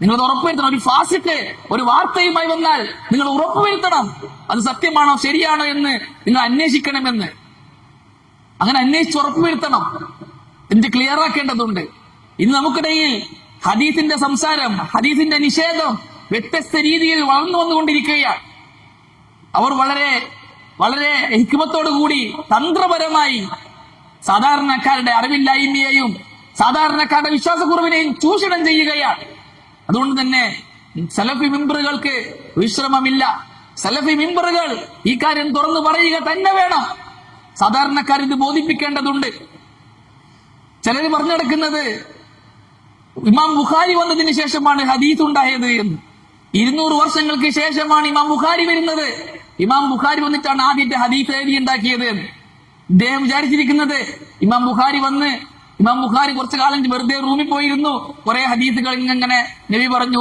നിങ്ങൾ ഉറപ്പുവരുത്തണം. ഒരു ഫാസിക്ക് ഒരു വാർത്തയുമായി വന്നാൽ നിങ്ങൾ ഉറപ്പുവരുത്തണം അത് സത്യമാണോ ശരിയാണോ എന്ന് നിങ്ങൾ അന്വേഷിക്കണമെന്ന്. അങ്ങനെ അന്വേഷിച്ച് ഉറപ്പുവരുത്തണം. ഇതിന്റെ ക്ലിയർ ആക്കേണ്ടതുണ്ട്. ഇന്ന് നമുക്കിടയിൽ ഹദീസിന്റെ സംസാരം, ഹദീസിന്റെ നിഷേധം വ്യത്യസ്ത രീതിയിൽ വളർന്നു വന്നുകൊണ്ടിരിക്കുകയാണ്. അവർ വളരെ വളരെ ഹിക്മത്തോടുകൂടി തന്ത്രപരമായി സാധാരണക്കാരുടെ അറിവില്ലായ്മയെയും സാധാരണക്കാരുടെ വിശ്വാസക്കുറവിനെയും ചൂഷണം ചെയ്യുകയാണ്. അതുകൊണ്ട് തന്നെ സലഫി മിമ്പറുകൾക്ക് വിശ്രമമില്ല. സലഫി മിമ്പറുകൾ ഈ കാര്യം തുറന്നു പറയുക തന്നെ വേണം. സാധാരണക്കാർ ഇത് ബോധിപ്പിക്കേണ്ടതുണ്ട്. ചിലർ പറഞ്ഞു നടക്കുന്നത് ഇമാം ബുഖാരി വന്നതിന് ശേഷമാണ് ഹദീസ് ഉണ്ടായത് എന്ന്. 200 വർഷങ്ങൾക്ക് ശേഷമാണ് ഇമാം ബുഖാരി വരുന്നത്. ഇമാം ബുഖാരി വന്നിട്ടാണ് ആദ്യത്തെ ഹദീസ് എഴുതി ഉണ്ടാക്കിയത്. ഇദ്ദേഹം വിചാരിച്ചിരിക്കുന്നത് ഇമാം ബുഖാരി വന്ന് ഇമാം ബുഖാരി കുറച്ചു കാലം വെറുതെ റൂമിൽ പോയിരുന്നു, കുറെ ഹദീസുകൾ ഇങ്ങനെ നബി പറഞ്ഞു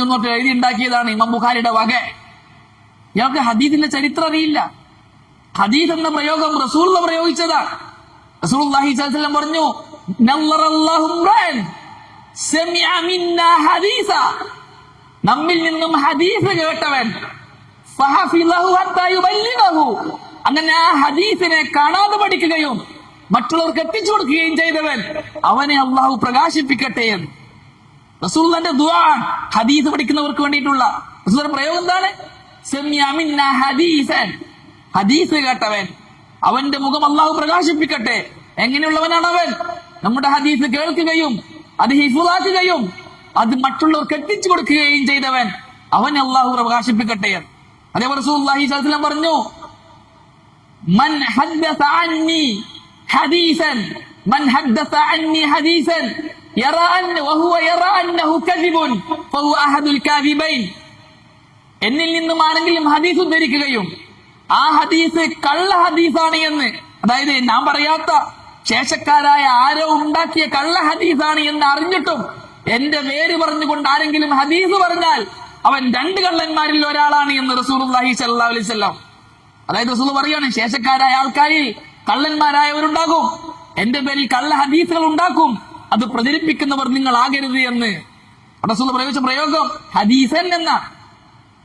എന്നൊക്കെ എഴുതി ഉണ്ടാക്കിയതാണ് ഇമാം ബുഖാരിയുടെ വക. ഇയാൾക്ക് ഹദീസിന്റെ ചരിത്രം അറിയില്ല. ഹദീസ് എന്ന പ്രയോഗം റസൂൽ പ്രയോഗിച്ചതാണ്. റസൂലുള്ളാഹി സ്വല്ലല്ലാഹു അലൈഹി വസല്ലം പറഞ്ഞു, നല്ലറല്ലാഹു ഇംറാൻ സമിഅ മിന്നാ ഹദീസ, നമ്മിൽ നിന്നും ഹദീസ് കേട്ടവൻ, ഫഹഫിളഹു ഹത്താ യുബല്ലിഗഹു, അങ്ങനെ ആ ഹദീസിനെ കാണാതെ പഠിക്കുകയും മറ്റുള്ളവർക്ക് എത്തിച്ചു കൊടുക്കുകയും ചെയ്തവൻ, അവനെ അള്ളാഹു പ്രകാശിപ്പിക്കട്ടെ എന്ന് റസൂലുള്ളാഹിന്റെ ദുആ. ഹദീസ് പഠിക്കുന്നവർക്ക് വേണ്ടിയിട്ടുള്ള റസൂലുള്ളാഹിന്റെ പ്രയോഗം എന്താണ്? സമിഅ മിന്നാ ഹദീസൻ, ഹദീസ് കേട്ടവൻ, അവന്റെ മുഖം അള്ളാഹു പ്രകാശിപ്പിക്കട്ടെ. എങ്ങനെയുള്ളവനാണ് അവൻ? നമ്മുടെ ഹദീസ് കേൾക്കുകയും അത് ഹിഫ്ളാക്കുകയും അത് മറ്റുള്ളവർക്ക് എത്തിച്ചു കൊടുക്കുകയും ചെയ്തവൻ, അവൻ അള്ളാഹു പ്രകാശിപ്പിക്കട്ടെ. അതേപോലെ റസൂലുള്ളാഹി സ്വല്ലല്ലാഹു അലൈഹി വസല്ലം പറഞ്ഞു, മൻ ഹദ്ദസ അന്നി ഹദീസൻ, മൻ ഹദ്ദസ അന്നി ഹദീസൻ യറാ അന്ന വഹുവ യറാ അന്നഹു കദിബുൻ ഫഹുവ അഹദുൽ കാദിബൈൻ. എന്നിൽ നിന്നും ആരെങ്കിലും ഹദീസ് ഉദ്ധരിക്കുകയും ആ ഹദീസ് കള്ള ഹദീസാണ് എന്ന്, അതായത് ഞാൻ പറയാത്ത ശേഷക്കാരായ ആരോ ഉണ്ടാക്കിയ കള്ള ഹദീസാണ് എന്ന് അറിഞ്ഞിട്ടും എന്റെ പേര് പറഞ്ഞുകൊണ്ട് ആരെങ്കിലും ഹദീസ് പറഞ്ഞാൽ അവൻ രണ്ട് കള്ളന്മാരിൽ ഒരാളാണ് എന്ന് റസൂലുള്ളാഹി സ്വല്ലല്ലാഹു അലൈഹി വസല്ലം. അതായത് റസൂൽ പറയാണ്, ശേഷക്കാരായ ആൾക്കാരിൽ കള്ളന്മാരായവരുണ്ടാകും, എന്റെ പേരിൽ കള്ള ഹദീസുകൾ ഉണ്ടാക്കും, അത് പ്രചരിപ്പിക്കുന്നവർ നിങ്ങൾ ആകരുത് എന്ന് റസൂൽ പ്രയോഗിച്ച പ്രയോഗം ഹദീസൻ എന്ന.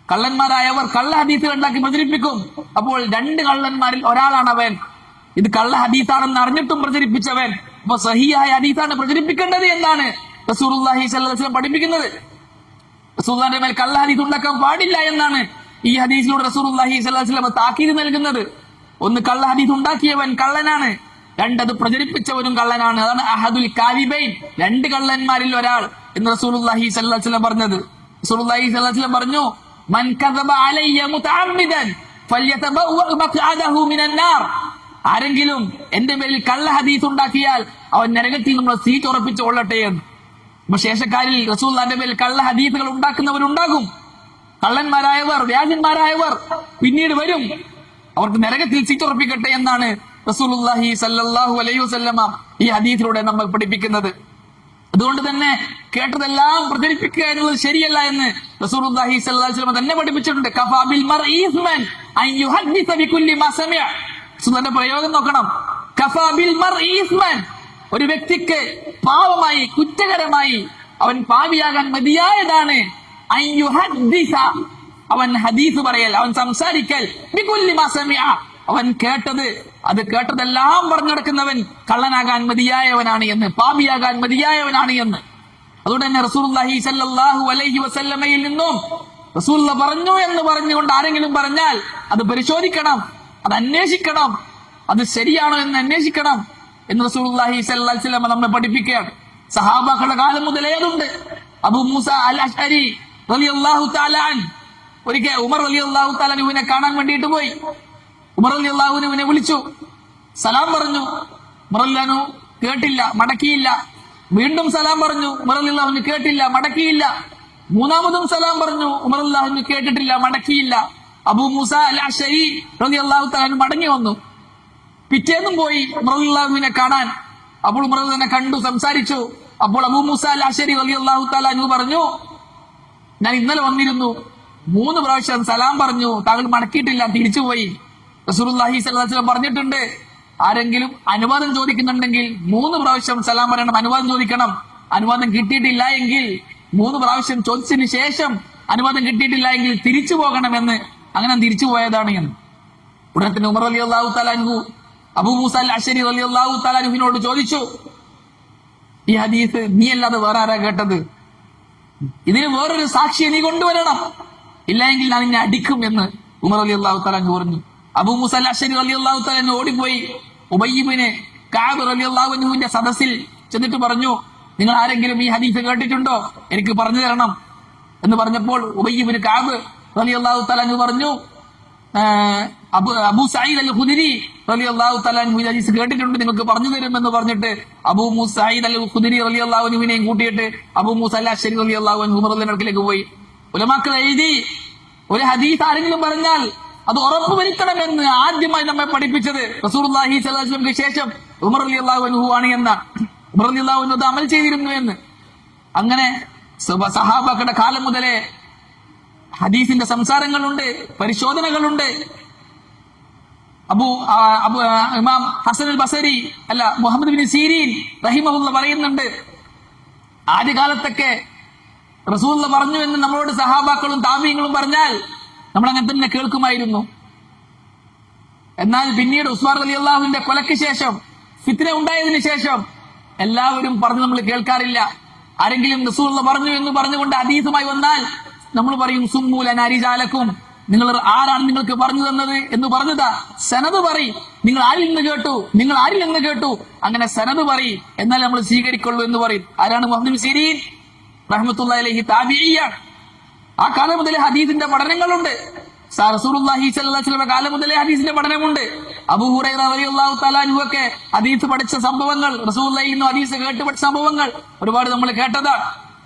കള്ളന്മാരായവർ കള്ള ഹദീസുകൾ ഉണ്ടാക്കി പ്രചരിപ്പിക്കും. അപ്പോൾ രണ്ട് കള്ളന്മാരിൽ ഒരാളാണ് അവൻ. ഇത് കള്ള ഹദീസാണെന്ന് അറിഞ്ഞിട്ടും പ്രചരിപ്പിച്ചവൻ. അപ്പൊ സഹിയായ ഹദീസാണ് പ്രചരിപ്പിക്കേണ്ടത് എന്നാണ് റസൂലുള്ളാഹി സ്വല്ലല്ലാഹു അലൈഹി വസല്ലം പഠിപ്പിക്കുന്നത്. റസൂലുള്ളാഹിന്റെ മേൽ കള്ള ഹദീസ് ഉണ്ടാക്കാൻ പാടില്ല എന്നാണ് ഈ ഹദീസിലൂടെ റസൂലുള്ളാഹി സ്വല്ലല്ലാഹു അലൈഹി വസല്ലം താക്കീത് നൽകുന്നത്. ഒന്ന്, കള്ള ഹദീസ് ഉണ്ടാക്കിയവൻ കള്ളനാണ്, രണ്ടത് പ്രചരിപ്പിച്ചവനും കള്ളനാണ്. അതാണ് അഹദുൽ കാദിബൈൻ, രണ്ട് കള്ളന്മാരിൽ ഒരാൾ എന്ന് റസൂലുള്ളാഹി സ്വല്ലല്ലാഹു അലൈഹി വസല്ലം പറഞ്ഞത്. റസൂലുള്ളാഹി സ്വല്ലല്ലാഹു അലൈഹി വസല്ലം പറഞ്ഞു, മൻ കദബ അലയ്യ മുതഅമ്മിദൻ ഫല്യതബവ്വ മഖ്അദഹു മിനൻ നാർ. ആരെങ്കിലും എന്റെ പേരിൽ കള്ള ഹദീസ് ഉണ്ടാക്കിയാൽ അവൻ നരകത്തിൽ നമ്മൾ സീറ്റ് ഉറപ്പിച്ചു കൊള്ളട്ടെ എന്ന്. അപ്പൊ ശേഷക്കാരിൽ റസൂലുള്ളാഹിന്റെ പേരിൽ കള്ള ഹദീസുകൾ ഉണ്ടാക്കുന്നവരുണ്ടാകും. കള്ളന്മാരായവർ, വ്യാജന്മാരായവർ പിന്നീട് വരും, അവർക്ക് നരകത്തിൽ സീറ്റ് ഉറപ്പിക്കട്ടെ എന്നാണ് റസൂലുള്ളാഹി സ്വല്ലല്ലാഹു അലൈഹി വസല്ലമ ഈ ഹദീസിലൂടെ നമ്മൾ പഠിപ്പിക്കുന്നത്. അതുകൊണ്ട് തന്നെ കേട്ടതെല്ലാം പ്രചരിപ്പിക്കുക എന്നുള്ളത് ശരിയല്ല എന്ന് റസൂലുള്ളാഹി സ്വല്ലല്ലാഹു അലൈഹി വസല്ലം തന്നെ പഠിപ്പിച്ചിട്ടുണ്ട്. കഫാ ബിൽ മർഇ ഇസ്മൻ അൻ യുഹദ്ദിസ ബികുല്ലി മാ സമിഅ. സുന്നത്തിന്റെ പ്രയോഗം നോക്കണം. കഫാ ബിൽ മർഇ ഇസ്മൻ, ഒരു വ്യക്തിക്ക് പാവമായി, കുറ്റകരമായി, അവൻ പാപിയാകാൻ മതിയായതാണ് അൻ യുഹദ്ദിസ, അവൻ ഹദീസ് പറയൽ, അവൻ സംസാരിക്കൽ, ബികുല്ലി മാ സമിഅ, അവൻ കേട്ടത്, അത് കേട്ടതെല്ലാം പറഞ്ഞു നടക്കുന്നവൻ കള്ളനാകാൻ മതിയായവനാണ് എന്ന്, പാപിയാകാൻ മതിയായവനാണ് എന്ന്. അതുകൊണ്ട് തന്നെ റസൂലുള്ളാഹി സ്വല്ലല്ലാഹു അലൈഹി വസല്ലമയിൽ നിന്നും റസൂലുള്ള പറഞ്ഞു എന്ന് പറഞ്ഞുകൊണ്ട് ആരെങ്കിലും പറഞ്ഞാൽ അത് പരിശോധിക്കണം, അത് അന്വേഷിക്കണം, അത് ശരിയാണോ എന്ന് അന്വേഷിക്കണം എന്ന് റസൂലുള്ളാഹി സ്വല്ലല്ലാഹു അലൈഹി വസല്ലം നമ്മെ പഠിപ്പിക്കുകയാണ്. സഹാബാക്കളുടെ കാലം മുതലേ അതുണ്ട്. അബൂ മൂസ അൽ അശ്അരി റളിയല്ലാഹു തആല അൻ ഒരിക്കൽ ഉമർ റളിയല്ലാഹു തആല അൻഹുവിനെ കാണാൻ വേണ്ടിയിട്ട് പോയി. ഉമർ റളിയല്ലാഹു അൻഹുവിനെ വിളിച്ചു, സലാം പറഞ്ഞു. ഉമർ റളിയല്ലാഹു അൻഹു കേട്ടില്ല, മടക്കിയില്ല. വീണ്ടും സലാം പറഞ്ഞു, ഉമർ റളിയല്ലാഹു അൻഹു കേട്ടില്ല, മടക്കിയില്ല. മൂന്നാമതും സലാം പറഞ്ഞു, ഉമർ റളിയല്ലാഹു അൻഹു കേട്ടിട്ടില്ല, മടക്കിയില്ല. അബൂ മൂസ അൽ അശ്അരി റളിയല്ലാഹു തആല അൻഹു മടങ്ങി വന്നു. പിറ്റേന്നും പോയി ഉമർ റളിയല്ലാഹു അൻഹുവിനെ കാണാൻ. അപ്പോൾ ഉമർ തന്നെ കണ്ടു, സംസാരിച്ചു. അപ്പോൾ അബൂ മൂസ അൽ അശ്അരി റളിയല്ലാഹു തആല അൻഹു പറഞ്ഞു, ഞാൻ ഇന്നലെ വന്നിരുന്നു, 3 പ്രാവശ്യം സലാം പറഞ്ഞു, താങ്കൾ മടക്കിയിട്ടില്ല, തിരിച്ചുപോയി. റസൂലുള്ളാഹി സ്വല്ലല്ലാഹു അലൈഹി വസല്ലം പറഞ്ഞിട്ടുണ്ട്, ആരെങ്കിലും അനുവാദം ചോദിക്കുന്നുണ്ടെങ്കിൽ 3 പ്രാവശ്യം സലാം പറയണം, അനുവാദം ചോദിക്കണം. അനുവാദം കിട്ടിയിട്ടില്ല എങ്കിൽ 3 പ്രാവശ്യം ചോദിച്ചതിന് ശേഷം അനുവാദം കിട്ടിയിട്ടില്ല എങ്കിൽ തിരിച്ചു പോകണമെന്ന്. അങ്ങനെ തിരിച്ചു പോയതാണ് എന്ന്. ഉടനെ തന്നെ ഉമർ റളിയല്ലാഹു തആല അൻഹു അബൂ മൂസ അൽ അശ്അരി റളിയല്ലാഹു തആല അൻഹുവിനോട് ചോദിച്ചു, ഈ ഹദീസ് നീ അല്ലാതെ വേറെ ആരാ കേട്ടത്? ഇതിന് വേറൊരു സാക്ഷിയെ നീ കൊണ്ടുവരണം, ഇല്ല എങ്കിൽ ഞാൻ നിന്നെ അടിക്കും എന്ന് ഉമർ റളിയല്ലാഹു തആല അൻഹു പറഞ്ഞു. അബൂ മൂസ അൽ അശ്അരി റളിയല്ലാഹു തആല അൻഹു ഓടിപ്പോയി ഉബയ്യ് ഇബ്നു കഅബ് റളിയല്ലാഹു അൻഹുവിന്റെ സദസ്സിൽ ചെന്നിട്ട് പറഞ്ഞു, നിങ്ങൾ ആരെങ്കിലും ഈ ഹദീസ് കേട്ടിട്ടുണ്ടോ? എനിക്ക് പറഞ്ഞു തരണം എന്ന് പറഞ്ഞപ്പോൾ ഉബയ്യ് ഇബ്നു കഅബ് റളിയല്ലാഹു തആല അൻഹു പറഞ്ഞു, അബൂ സഈദ് അൽ ഖുദരി റളിയല്ലാഹു തആല അൻഹു ഈ ഹദീസ് കേട്ടിട്ടുണ്ട്, നിങ്ങൾക്ക് പറഞ്ഞു തരുമെന്ന് പറഞ്ഞിട്ട് അബൂ മൂസ സഈദ് അൽ ഖുദരി റളിയല്ലാഹു അൻഹുവിനെയും കൂട്ടിയിട്ട് അബൂ മൂസ അൽ അശ്അരി റളിയല്ലാഹു അൻഹു ഉമർ റളിയല്ലാഹു അൻഹുവിലേക്ക് പോയി. ഉലമാക്കൾ എഴുതി, ഒരു ഹദീസ് ആരെങ്കിലും പറഞ്ഞാൽ അത് ഉറപ്പുവരുത്തണമെന്ന് ആദ്യമായി നമ്മെ പഠിപ്പിച്ചത് റസൂലുള്ളാഹി സ്വല്ലല്ലാഹു അലൈഹി വസല്ലമക്ക് ശേഷം ഉമർ റളിയല്ലാഹു അൻഹു ആണ് എന്ന. ഉമർ റളിയല്ലാഹു അൻഹു അത് അമൽ ചെയ്തിരുന്നു എന്ന്. അങ്ങനെ സഹാബാക്കളുടെ കാലം മുതലേ ഹദീസിന്റെ സംസാരങ്ങളുണ്ട്, പരിശോധനകളുണ്ട്. ഇമാം ഹസൻ അൽ ബസരി അല്ല മുഹമ്മദ് ബിൻ സീരീൻ റഹിമഹുല്ലാഹ് പറയുന്നുണ്ട്, ആദ്യകാലത്തൊക്കെ റസൂലുള്ള പറഞ്ഞു എന്ന് നമ്മളോട് സഹാബാക്കളും താബീങ്ങളും പറഞ്ഞാൽ നമ്മൾ അങ്ങനെ തന്നെ കേൾക്കുമായിരുന്നു. എന്നാൽ പിന്നീട് ഉസ്മാൻ റളിയല്ലാഹുവിന്റെ കൊലയ്ക്ക് ശേഷം, ഫിത്ന ഉണ്ടായതിനു ശേഷം എല്ലാവരും പറഞ്ഞു നമ്മൾ കേൾക്കാറില്ല. ആരെങ്കിലും റസൂലുള്ള പറഞ്ഞു എന്ന് പറഞ്ഞുകൊണ്ട് ഹദീസുമായി വന്നാൽ നമ്മൾ പറയും, സുമ്മൂ ലനാ റിജാലക്കും, നിങ്ങൾ ആരാണ് നിങ്ങൾക്ക് പറഞ്ഞു തന്നത് എന്ന് പറഞ്ഞതാ. സനത് പറയും, നിങ്ങൾ ആരിൽ നിന്ന് കേട്ടു, നിങ്ങൾ ആരിൽ നിന്ന് കേട്ടു, അങ്ങനെ സനത് പറയും, എന്നാൽ നമ്മൾ സ്വീകരിക്കുള്ളൂ എന്ന് പറയും. ആരാണ് മുഹമ്മദ് ബിൻ സിരീൻ റഹ്മത്തുള്ളാഹി അലൈഹി? താബിഈയാണ്. ആ കാലം മുതലേ ഹദീസിന്റെ പഠനങ്ങളുണ്ട്. റസൂലുള്ളാഹി സ്വല്ലല്ലാഹു അലൈഹി വസല്ലം കാലം മുതലേ ഹദീസിന്റെ പഠനമുണ്ട്. അബൂ ഹുറൈറ റളിയല്ലാഹു തആല അൻഹു ഒക്കെ ഹദീസ് പഠിച്ച സംഭവങ്ങൾ, റസൂലുള്ളാഹിയിൽ നിന്ന് ഹദീസ് കേട്ട് പഠിച്ച സംഭവങ്ങൾ ഒരുപാട് നമ്മൾ കേട്ടതാണ്.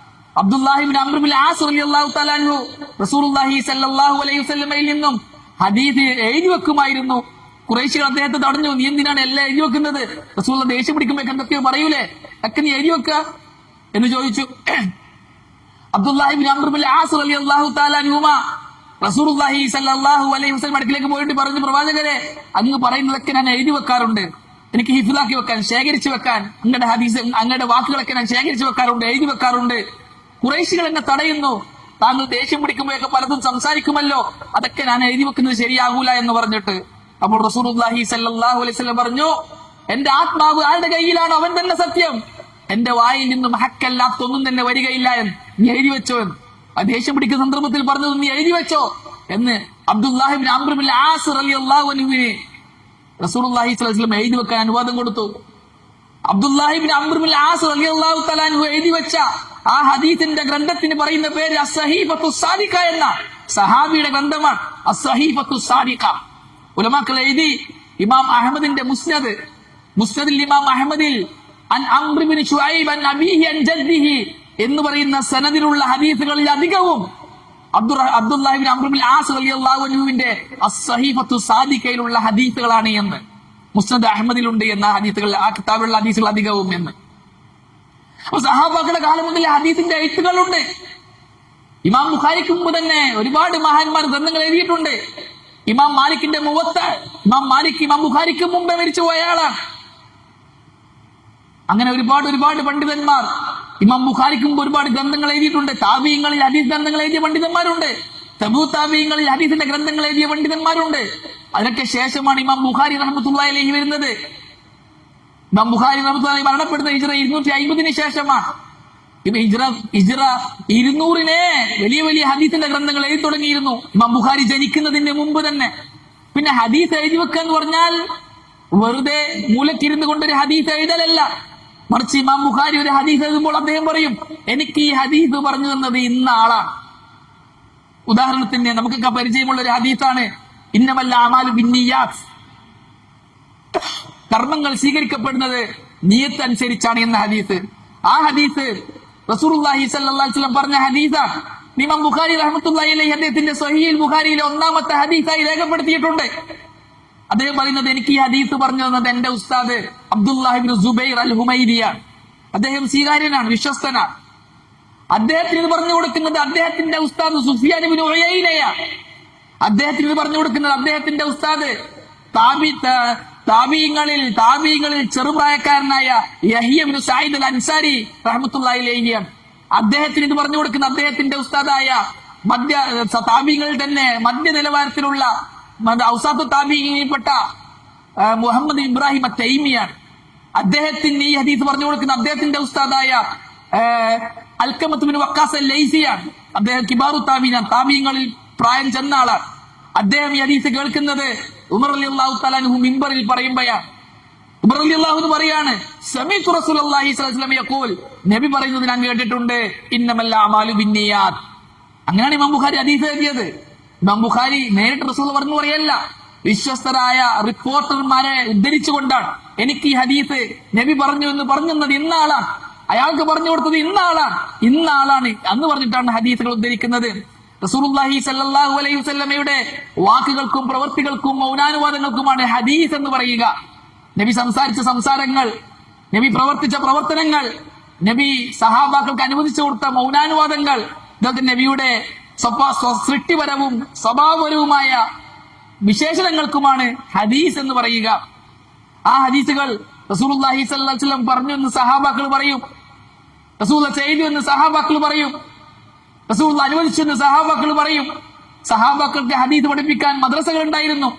അബ്ദുല്ലാഹി ഇബ്നു അംർ ഇബ്നുൽ ആസ് റളിയല്ലാഹു തആല അൻഹു റസൂലുള്ളാഹി സ്വല്ലല്ലാഹു അലൈഹി വസല്ലമയിൽ നിന്നും ഹദീസ് എഴുതി വെക്കുമായിരുന്നു. ഖുറൈശികൾ അദ്ദേഹത്തെ തടഞ്ഞു, നീ എന്തിനാണ് എല്ലാം എഴുതി വെക്കുന്നത്? റസൂലുള്ള ദേഷ്യം പിടിക്കുമ്പോൾ എന്തൊക്കെയോ പറയൂലേ, ഒക്കെ നീ എഴുതി വെക്കുക എന്ന് ചോദിച്ചു. അബ്ദുല്ലാഹി ഇബ്നു അംർ ഇബ്നുൽ ആസ് റളിയല്ലാഹു തആല അൻഹുമാ റസൂലുള്ളാഹി സ്വല്ലല്ലാഹു അലൈഹി വസല്ലം അടുക്കിലേക്ക് പോയിട്ട് പറഞ്ഞു, പ്രവാചകരെ, അങ്ങ് പറയുന്നതൊക്കെ ഞാൻ എഴുതി വെക്കാറുണ്ട്, എനിക്ക് ഹിഫ്ലാക്കി വെക്കാൻ, ശേഖരിച്ചു വെക്കാൻ, അങ്ങയുടെ ഹദീസ്, അങ്ങയുടെ വാക്കുകളൊക്കെ ഞാൻ ശേഖരിച്ചു വെക്കാറുണ്ട്, എഴുതി വെക്കാറുണ്ട്. ഖുറൈശികൾ എന്നെ തടയുന്നു, താങ്കൾ ദേഷ്യം പിടിക്കുമ്പോഴൊക്കെ പലതും സംസാരിക്കുമല്ലോ, അതൊക്കെ ഞാൻ എഴുതി വെക്കുന്നത് ശരിയാകൂല എന്ന് പറഞ്ഞിട്ട്. അപ്പോൾ റസൂലുള്ളാഹി സ്വല്ലല്ലാഹു അലൈഹി വസല്ലം പറഞ്ഞു, എന്റെ ആത്മാവ് ആരുടെ കയ്യിലാണ് അവൻ തന്നെ സത്യം, എന്റെ വായിൽ നിന്നും ഹക്കല്ലാത്തൊന്നും തന്നെ വരികയില്ല എന്ന് നീ എഴുതി വെച്ചോ എന്ന്. ആ ദേഷ്യം പിടിക്കുന്ന സന്ദർഭത്തിൽ പറഞ്ഞത് നീ എഴുതി വെച്ചോ എന്ന് അബ്ദുല്ലാഹി ഇബ്നു അംർ ഇബ്നുൽ ആസ് റളിയല്ലാഹു അൻഹുവിനെ റസൂലുള്ളാഹി സ്വല്ലല്ലാഹു അലൈഹി വസല്ലം എഴുതി വെക്കാൻ അനുവാദം കൊടുത്തു. അബ്ദുല്ലാഹി ഇബ്നു അംർ ഇബ്നുൽ ആസ് റളിയല്ലാഹു തആല അൻഹു എഴുതി വെച്ച ആ ഹദീസിന്റെ ഗ്രന്ഥത്തിന് പറയുന്ന പേര് അസ്സഹീഫത്തു സാദിഖ എന്ന സഹാബിയുടെ ഗ്രന്ഥമാണ്. അസ്സഹീഫത്തു സാദിഖ ഉലമാക്കൾ എഴുതി. ഇമാം അഹ്മദിന്റെ മുസ്നദിൽ ഇമാം അഹ്മദിൽ അൻ അംർ ഇബ്നു ശുഐബ് അൻ അബീഹി അൻ ജദ്ദിഹി എന്ന് പറയുന്ന സനദിലുള്ള ഹദീസുകളിൽ അധികവും അബ്ദുല്ലാഹി ഇബ്നു അംർ ഇബ്നുൽ ആസ് റളിയല്ലാഹു അൻഹുവിന്റെ അസ്സഹീഫത്തു സാദിഖയിലുള്ള ഹദീസുകളാണ് എന്ന് മുസ്നദ് അഹ്മദിലുണ്ട് എന്ന ഹദീസുകൾ, ആ കിതാബിലുള്ള ഹദീസുകൾ അധികവും എന്ന്. അപ്പൊ സഹാബാക്കളുടെ കാലം മുതൽ ഹദീസിന്റെ എഴുത്തുകളുണ്ട്. ഇമാം ബുഖാരിക്ക് മുമ്പ് തന്നെ ഒരുപാട് മഹാന്മാർ ഗ്രന്ഥങ്ങൾ എഴുതിയിട്ടുണ്ട്. ഇമാം മാലിക്കിന്റെ മുവത്ത, ഇമാം ബുഖാരിക്ക് മുമ്പേ മരിച്ചു പോയ ആളാണ്. അങ്ങനെ ഒരുപാട് പണ്ഡിതന്മാർ ഇമാം ബുഖാരിക്ക് മുമ്പ് ഒരുപാട് ഗ്രന്ഥങ്ങൾ എഴുതിയിട്ടുണ്ട്. താബീങ്ങളിൽ ഹദീസ് ഗ്രന്ഥങ്ങൾ എഴുതിയ പണ്ഡിതന്മാരുണ്ട്. തബൂ താബീങ്ങളിൽ ഹദീസിന്റെ ഗ്രന്ഥങ്ങൾ എഴുതിയ പണ്ഡിതന്മാരുണ്ട്. അതിനൊക്കെ ശേഷമാണ് ഇമാം ബുഖാരി റഹ്മത്തുള്ളാഹി അലൈഹി വരുന്നത്. ഇമാം ബുഖാരി റഹ്മത്തുള്ളാഹി മരണപ്പെടുന്ന ഹിജ്റ 250 ശേഷമാണ്. ഹിജ്റ 200 വലിയ ഹദീസിന്റെ ഗ്രന്ഥങ്ങൾ എഴുതി തുടങ്ങിയിരുന്നു ഇമാം ബുഖാരി ജനിക്കുന്നതിന് മുമ്പ് തന്നെ. പിന്നെ ഹദീസ് എഴുതി വെക്കുക എന്ന് പറഞ്ഞാൽ വെറുതെ മൂലക്കിരുന്ന് കൊണ്ടൊരു ഹദീസ് എഴുതലല്ല, മറിച്ച് ഇമാം ബുഖാരി ഒരു ഹദീസ് എഴുതുമ്പോൾ അദ്ദേഹം പറയും, എനിക്ക് ഈ ഹദീസ് പറഞ്ഞു തന്നത് ഇന്ന ആളാണ്. ഉദാഹരണത്തിന് നമുക്കൊക്കെ പരിചയമുള്ള ഒരു ഹദീസാണ് ഇന്നമൽ അഅമാലു ബിന്നിയാത്ത്, കർമ്മങ്ങൾ സ്വീകരിക്കപ്പെടുന്നത് നിയത്ത് അനുസരിച്ചാണ് എന്ന ഹദീസ്. ആ ഹദീസ് റസൂലുള്ളാഹി സ്വല്ലല്ലാഹു അലൈഹി വസല്ലം പറഞ്ഞ ഹദീസാണ്. ഇമാം ബുഖാരി റഹ്മത്തുള്ളാഹി അലൈഹി അദ്ദേഹത്തിന്റെ സ്വഹീഹുൽ ബുഖാരിയിലെ 1-ാമത്തെ ഹദീസായി രേഖപ്പെടുത്തിയിട്ടുണ്ട്. അദ്ദേഹം പറയുന്നത്, എനിക്ക് ഈ ഹദീസ് പറഞ്ഞു തന്നത് എന്റെ ഉസ്താദ് അബ്ദുല്ലാഹി ഇബ്നു സുബൈർ അൽ ഹുമൈരിയാണ്. അദ്ദേഹം സ്വീകാര്യനാണ്, വിശ്വസ്തനാണ്. അദ്ദേഹത്തിന് ഇത് പറഞ്ഞു കൊടുക്കുന്നത് അദ്ദേഹത്തിന്റെ ഉസ്താദ് സുഫിയാൻ ഇബ്നു ഉയൈനയാണ്. അദ്ദേഹത്തിന് ഇത് പറഞ്ഞു കൊടുക്കുന്നത് അദ്ദേഹത്തിന്റെ ഉസ്താദ് താബീങ്ങളിൽ ചെറുപ്രായക്കാരനായ യഹ്യ ഇബ്നു സഈദ് അൽ അൻസാരി റഹ്മത്തുള്ളാഹി അലൈഹിയാണ്. അദ്ദേഹത്തിന് ഇത് പറഞ്ഞു കൊടുക്കുന്ന അദ്ദേഹത്തിന്റെ ഉസ്താദായ താബീങ്ങളിൽ തന്നെ മധ്യ നിലവാരത്തിലുള്ള ഔസാത്തു താബീയിൽപ്പെട്ട മുഹമ്മദ് ഇബ്രാഹിം അത്തൈമിയാണ്. അദ്ദേഹത്തിന് ഈ ഹദീസ് പറഞ്ഞു കൊടുക്കുന്ന അദ്ദേഹത്തിന്റെ ഉസ്താദായ അൽക്കമത്ത് ബിൻ വഖാസ് അൽ ലൈസിയാണ്. അദ്ദേഹം കിബാറു താബീനാണ്, താബീങ്ങളിൽ പ്രായം ചെന്ന ആളാണ്. അദ്ദേഹം ഈ ഹദീസ് കേൾക്കുന്നത് ഉമർ റളിയല്ലാഹു തആല അൻഹു മിമ്പറിൽ പറയുമ്പോഴാണ്. ഉമർ റളിയല്ലാഹു അൻഹു പറയാണ്, സമീഅതു റസൂലുള്ളാഹി സ്വല്ലല്ലാഹു അലൈഹി വസല്ലം യഖൂൽ, നബി പറയുന്നത് ഞാൻ കേട്ടിട്ടുണ്ട്, ഇന്നമൽ അഅമാലു ബിന്നിയാത്ത്. അങ്ങനെയാണ് ഇമാം ബുഖാരി ഹദീസ് എഴുതിയത്. ഇമാം ബുഖാരി നേരിട്ട് റസൂൽ പറഞ്ഞു പറയല്ല, വിശ്വസ്തരായ റിപ്പോർട്ടർമാരെ ഉദ്ധരിച്ചുകൊണ്ടാണ് എനിക്ക് ഈ ഹദീസ് നബി പറഞ്ഞു എന്ന് പറഞ്ഞത് ഇന്ന ആളാണ്, അയാൾക്ക് പറഞ്ഞു കൊടുത്തത് ഇന്ന ആളാണ് എന്ന് പറഞ്ഞിട്ടാണ് ഹദീസുകൾ ഉദ്ധരിക്കുന്നത്. റസൂലുള്ളാഹി സ്വല്ലല്ലാഹു അലൈഹി വസല്ലമയുടെ വാക്കുകൾക്കും പ്രവൃത്തികൾക്കും മൗനാനുവാദങ്ങൾക്കുമാണ് ഹദീസ് എന്ന് പറയുക. നബി സംസാരിച്ച സംസാരങ്ങൾ, നബി പ്രവർത്തിച്ച പ്രവർത്തനങ്ങൾ, നബി സഹാബാക്കൾക്ക് അനുവദിച്ചു കൊടുത്ത മൗനാനുവാദങ്ങൾ, ഇതൊക്കെ നബിയുടെ സൃഷ്ടിപരവും സ്വഭാവപരവുമായ വിശേഷണങ്ങൾക്കുമാണ് ഹദീസ് എന്ന് പറയുക. ആ ഹദീസുകൾ റസൂലുള്ളാഹി സ്വല്ലല്ലാഹു അലൈഹി വസല്ലം പറഞ്ഞു എന്ന് സഹാബാക്കൾ പറയും, റസൂൽ ചെയ്തു എന്ന് സഹാബാക്കൾ പറയും, റസൂൽ അനുവദിച്ചു എന്ന് സഹാബാക്കൾ പറയും. സഹാബാക്കൾക്ക് ഹദീസ് പഠിപ്പിക്കാൻ മദ്രസകൾ ഉണ്ടായിരുന്നു.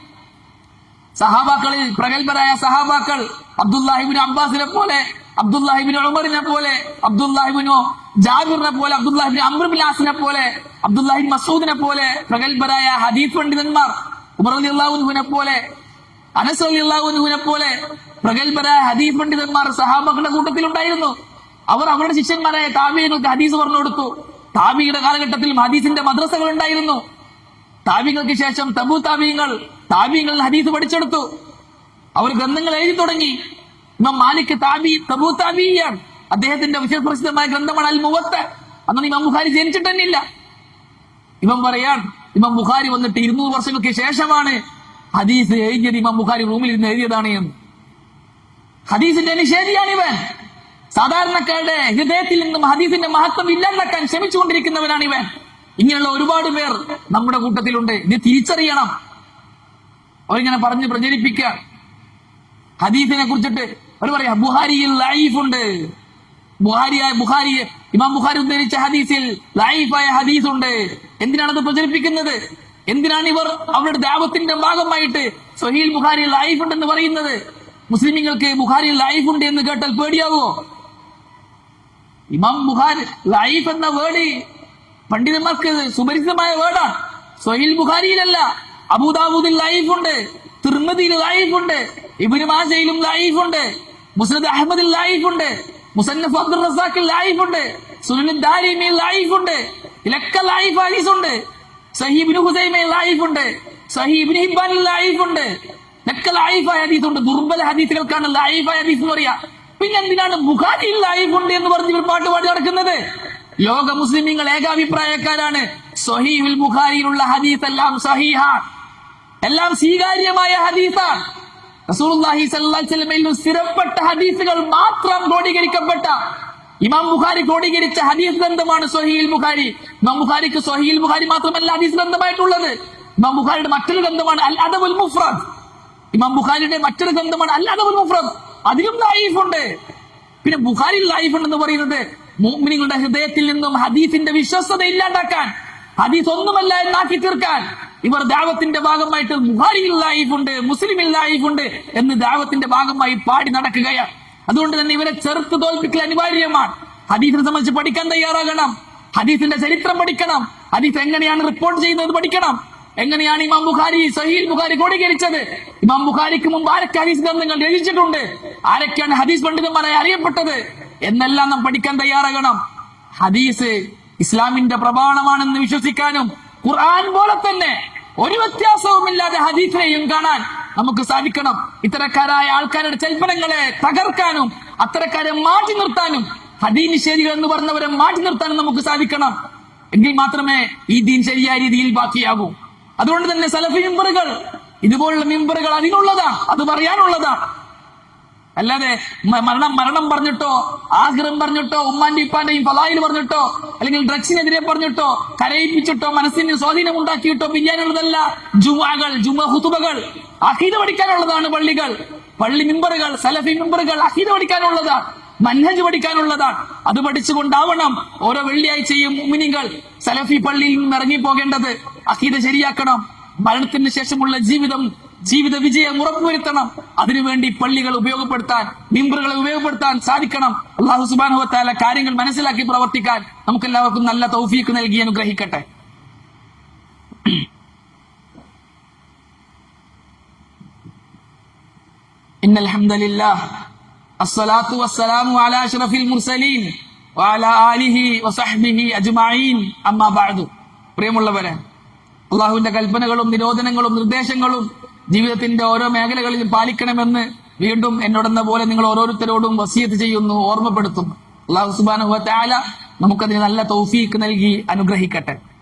സഹാബാക്കളിൽ പ്രഗത്ഭരായ സഹാബാക്കൾ അബ്ദുല്ലാഹി ഇബ്നു അബ്ബാസിനെ പോലെ അബ്ദുല്ലാഹിബിൻ ഉമറിനെ പോലെ, അബ്ദുല്ലാഹിബിനോ ജാബിറിനെ പോലെ, അബ്ദുല്ലാഹിബിൻ അംർ ബിൻ ആസിനെ പോലെ, അബ്ദുല്ലാഹിബിൻ മസൂദിനെ പോലെ പ്രഗത്ഭരായ ഹദീസ് പണ്ഡിതന്മാർ, ഉമർ റളിയല്ലാഹു അൻഹുവിനെ പോലെ, അനസ് റളിയല്ലാഹു അൻഹുവിനെ പോലെ പ്രഗത്ഭരായ ഹദീസ് പണ്ഡിതന്മാർ സഹാബകളുടെ കൂട്ടത്തിലുണ്ടായിരുന്നു. അവർ അവരുടെ ശിഷ്യന്മാരായ താബിഈങ്ങൾക്ക് ഹദീസ് പറഞ്ഞു കൊടുത്തു. താബിയുടെ കാലഘട്ടത്തിലും ഹദീസിന്റെ മദ്രസകൾ ഉണ്ടായിരുന്നു. താബിങ്ങൾക്ക് ശേഷം തബൂ താബിങ്ങൾ ഹദീസ് പഠിച്ചെടുത്തു. അവർ ഗ്രന്ഥങ്ങൾ എഴുതി തുടങ്ങി. ഇമാം മാലിക് തബൂ താബിയാണ്. അദ്ദേഹത്തിന്റെ വിശേഷപ്രസിദ്ധമായ ഗ്രന്ഥമാണ് അൽ മുവത്ത. അന്ന് ഇമാം ബുഖാരി ജനിച്ചിട്ട് തന്നെ ഇല്ല. ഇമാം പറയാൻ, ഇമാം ബുഖാരി വന്നിട്ട് 200 വർഷങ്ങൾക്ക് ശേഷമാണ് ഹദീസ് എഴുതിയത്. ഇമാം ബുഖാരി റൂമിൽ ഇരുന്ന് എഴുതിയതാണ് എന്ന്. ഹദീസിന്റെ നിഷേധിയാണ് ഇവൻ. സാധാരണക്കാരുടെ ഹൃദയത്തിൽ നിന്നും ഹദീസിന്റെ മഹത്വം ഇല്ലാതാക്കാൻ ശ്രമിച്ചുകൊണ്ടിരിക്കുന്നവനാണ് ഇവൻ. ഇങ്ങനെയുള്ള ഒരുപാട് പേർ നമ്മുടെ കൂട്ടത്തിലുണ്ട്. ഇത് തിരിച്ചറിയണം. അവരിങ്ങനെ പറഞ്ഞ് പ്രചരിപ്പിക്കുക. ഹദീസിനെ കുറിച്ചിട്ട് അവർ പറയാ ബുഖാരിയിൽ ലൈഫ് ഉണ്ട്, ഇമാം ബുഖാരി ഉദ്ധരിച്ച ഹദീസിൽ ലൈഫായ ഹദീസ് ഉണ്ട്. എന്തിനാണത് പ്രചരിപ്പിക്കുന്നത്? എന്തിനാണ് ഇവർ അവരുടെ ദാവത്തിന്റെ ഭാഗമായിട്ട് സ്വഹീൽ ബുഖാരിയിൽ ലൈഫ് ഉണ്ടെന്ന് പറയുന്നത്? മുസ്ലിമീങ്ങൾക്ക് ബുഖാരിയിൽ ലൈഫ് ഉണ്ട് എന്ന് കേട്ടാൽ പേടിയാവോ? ഇമാം ബുഖാരി ലൈഫ് എന്ന വേർഡ് പണ്ഡിതന്മാർക്ക് സുപരിചിതമായ വേർഡാണ്. സ്വഹീൽ ബുഖാരിയിലല്ല, അബൂദാവൂദിൽ ലൈഫ് ഉണ്ട്, തിർമിദിയിൽ ലൈഫ് ഉണ്ട്, ഇബ്നു മാജയിലും ലൈഫ് ഉണ്ട്, മുസ്നദ് അഹ്മദിൽ ലൈഫ് ഉണ്ട്, മുസന്നഫ് അബ്ദുർ റസാഖിൽ ലൈഫ് ഉണ്ട്, സുനൻ ദാരിമിയിൽ ലൈഫ് ഉണ്ട്. ഇലക്ക ലൈഫ് ഹദീസ് ഉണ്ട്. സഹീഹ് ഇബ്നു ഖുസൈമയിൽ ലൈഫ് ഉണ്ട്, സഹീഹ് ഇബ്നു ഹിബ്ബാനിൽ ലൈഫ് ഉണ്ട്. ഇലക്ക ലൈഫായ ഹദീസ് ഉണ്ട്. ദുർബല ഹദീസുകൾക്കാണ് ലൈഫായ ഹദീസ് എന്ന് പറയാ. പിന്നെ എന്തിനാണ് ബുഖാരിയിൽ ലൈഫ് ഉണ്ട് എന്ന് പറഞ്ഞ് ഇവർ പാട്ട് പാടി നടക്കുന്നത്? ലോക മുസ്ലിമീങ്ങൾ ഏകാഭിപ്രായക്കാരാണ്. സ്വഹീഹുൽ ബുഖാരിയിലുള്ള ഹദീസ് എല്ലാം സഹീഹാണ്, എല്ലാം സ്വീകാര്യമായ ഹദീസാണ്. റസൂലുള്ളാഹി സ്വല്ലല്ലാഹു അലൈഹി വസല്ലം സ്ഥിരപ്പെട്ട ഹദീസുകൾ മാത്രം ക്രോഡീകരിക്കപ്പെട്ട ഇമാം ബുഖാരി ക്രോഡീകരിച്ച ഹദീസ് ഗ്രന്ഥമാണ് സ്വഹീഹുൽ ബുഖാരി. ഇമാം ബുഖാരിക്ക് സ്വഹീഹുൽ ബുഖാരി മാത്രമല്ല ഹദീസ് ഗ്രന്ഥമായിട്ടുള്ളത്. ഇമാം ബുഖാരിയുടെ മറ്റൊരു ഗ്രന്ഥമാണ് അൽ അദബുൽ മുഫ്രദ്. ഇമാം ബുഖാരിയുടെ മറ്റൊരു ഗ്രന്ഥമാണ് അൽ അദബുൽ മുഫ്രദ്. അതിലും ലൈഫ് ഉണ്ട്. പിന്നെ ബുഖാരിയിൽ ലൈഫ് ഉണ്ടെന്ന് പറയുന്നത് മുഅ്മിനീങ്ങളുടെ ഹൃദയത്തിൽ നിന്നും ഹദീസിന്റെ വിശ്വസ്തത ഇല്ലാണ്ടാക്കാൻ, ഹദീസ് ഒന്നുമല്ല എന്നാക്കി തീർക്കാൻ ഇവർ ദാവത്തിന്റെ ഭാഗമായിട്ട് ബുഖാരിയിൽ ലൈഫ് ഉണ്ട്, മുസ്ലിമിൽ ലൈഫ് ഉണ്ട് എന്ന് ദാവത്തിന്റെ ഭാഗമായി പാടി നടക്കുകയാണ്. അതുകൊണ്ട് തന്നെ ഇവരെ ചെറുത്ത് തോൽപ്പിക്കൽ അനിവാര്യമാണ്. ഹദീസിനെ സംബന്ധിച്ച് പഠിക്കാൻ തയ്യാറാകണം. ഹദീസിന്റെ ചരിത്രം പഠിക്കണം. ഹദീസ് എങ്ങനെയാണ് റിപ്പോർട്ട് ചെയ്യുന്നത് പഠിക്കണം. എങ്ങനെയാണ് ഇമാം ബുഖാരി സഹീഹ് ബുഖാരി ക്രോഡീകരിച്ചത്? ഇമാം ബുഖാരിക്ക് മുമ്പ് ആരൊക്കെ ഹദീസ് ഗ്രന്ഥങ്ങൾ രചിച്ചിട്ടുണ്ട്? ആരൊക്കെയാണ് ഹദീസ് പണ്ഡിതന്മാരായി അറിയപ്പെട്ടത് എന്നെല്ലാം നാം പഠിക്കാൻ തയ്യാറാകണം. ഹദീസ് ഇസ്ലാമിന്റെ പ്രമാണമാണെന്ന് വിശ്വസിക്കാനും ഖുർആൻ പോലെ തന്നെ ഒരു വ്യത്യാസവുമില്ലാതെ ഹദീസിനെയും കാണാൻ നമുക്ക് സാധിക്കണം. ഇത്തരക്കാരായ ആൾക്കാരുടെ ചൽപ്പനങ്ങളെ തകർക്കാനും അത്തരക്കാരെ മാറ്റി നിർത്താനും ഹദീസ് നിഷേധികൾ എന്ന് പറഞ്ഞവരെ മാറ്റി നിർത്താനും നമുക്ക് സാധിക്കണം. എങ്കിൽ മാത്രമേ ഈ ദീൻ ശരിയായ രീതിയിൽ ബാക്കിയാകൂ. അതുകൊണ്ട് തന്നെ സലഫി മിമ്പറുകൾ, ഇതുപോലുള്ള മിമ്പറുകൾ അതിനുള്ളതാണ്, അത് പറയാനുള്ളതാണ്. അല്ലാതെ മരണം പറഞ്ഞിട്ടോ ആഗ്രഹം പറഞ്ഞിട്ടോ ഉമ്മാന്റെ ഇപ്പാന്റെയും ഫലായിൽ പറഞ്ഞിട്ടോ അല്ലെങ്കിൽ ഡ്രഗ്സിനെതിരെ പറഞ്ഞിട്ടോ കരയിപ്പിച്ചിട്ടോ മനസ്സിന് സ്വാധീനം ഉണ്ടാക്കിയിട്ടോ പിരിയാനുള്ളതല്ല ജുമുഅ ഖുതുബകൾ. അഖീദ പഠിക്കാനുള്ളതാണ് പള്ളി മിമ്പറുകൾ, സലഫി മിമ്പറുകൾ അഖീദ പഠിക്കാനുള്ളതാണ്, മൻഹജ് പഠിക്കാനുള്ളതാണ്. അത് പഠിച്ചുകൊണ്ടാവണം ഓരോ വെള്ളിയാഴ്ചയും മുഅ്മിനീങ്ങൾ സലഫി പള്ളിയിൽ നിന്ന് ഇറങ്ങിപ്പോകേണ്ടത്. അഖീദ ശരിയാക്കണം. മരണത്തിന് ശേഷമുള്ള ജീവിത വിജയം ഉറപ്പുവരുത്തണം. അതിനുവേണ്ടി പള്ളികൾ ഉപയോഗപ്പെടുത്താൻ, മിമ്പറുകളെ ഉപയോഗപ്പെടുത്താൻ സാധിക്കണം. അല്ലാഹു സുബ്ഹാനഹു വ തആല കാര്യങ്ങൾ മനസ്സിലാക്കി പ്രവർത്തിക്കാൻ നമുക്കെല്ലാവർക്കും നല്ല തൗഫീഖ് നൽകി അനുഗ്രഹിക്കട്ടെ. ഇന്നൽ ഹംദലില്ലാഹ് അസ്സലാത്തു വസ്സലാമു അലാ അഷ്റഫിൽ മുർസലീൻ വഅലാ ആലിഹി വസഹ്ബിഹി അജ്മഈൻ അമ്മാ ബഅദു. പ്രിയമുള്ളവരെ, അല്ലാഹുവിന്റെ കൽപ്പനകളും നിരോധനങ്ങളും നിർദ്ദേശങ്ങളും ജീവിതത്തിന്റെ ഓരോ മേഖലകളിലും പാലിക്കണമെന്ന് വീണ്ടും എന്നോടെന്ന പോലെ നിങ്ങൾ ഓരോരുത്തരോടും വസിയത്ത് ചെയ്യുന്നു, ഓർമ്മപ്പെടുത്തുന്നു. അല്ലാഹു സുബ്ഹാനഹു വ തആല നമുക്കതിന് നല്ല തൗഫീഖ് നൽകി അനുഗ്രഹിക്കട്ടെ.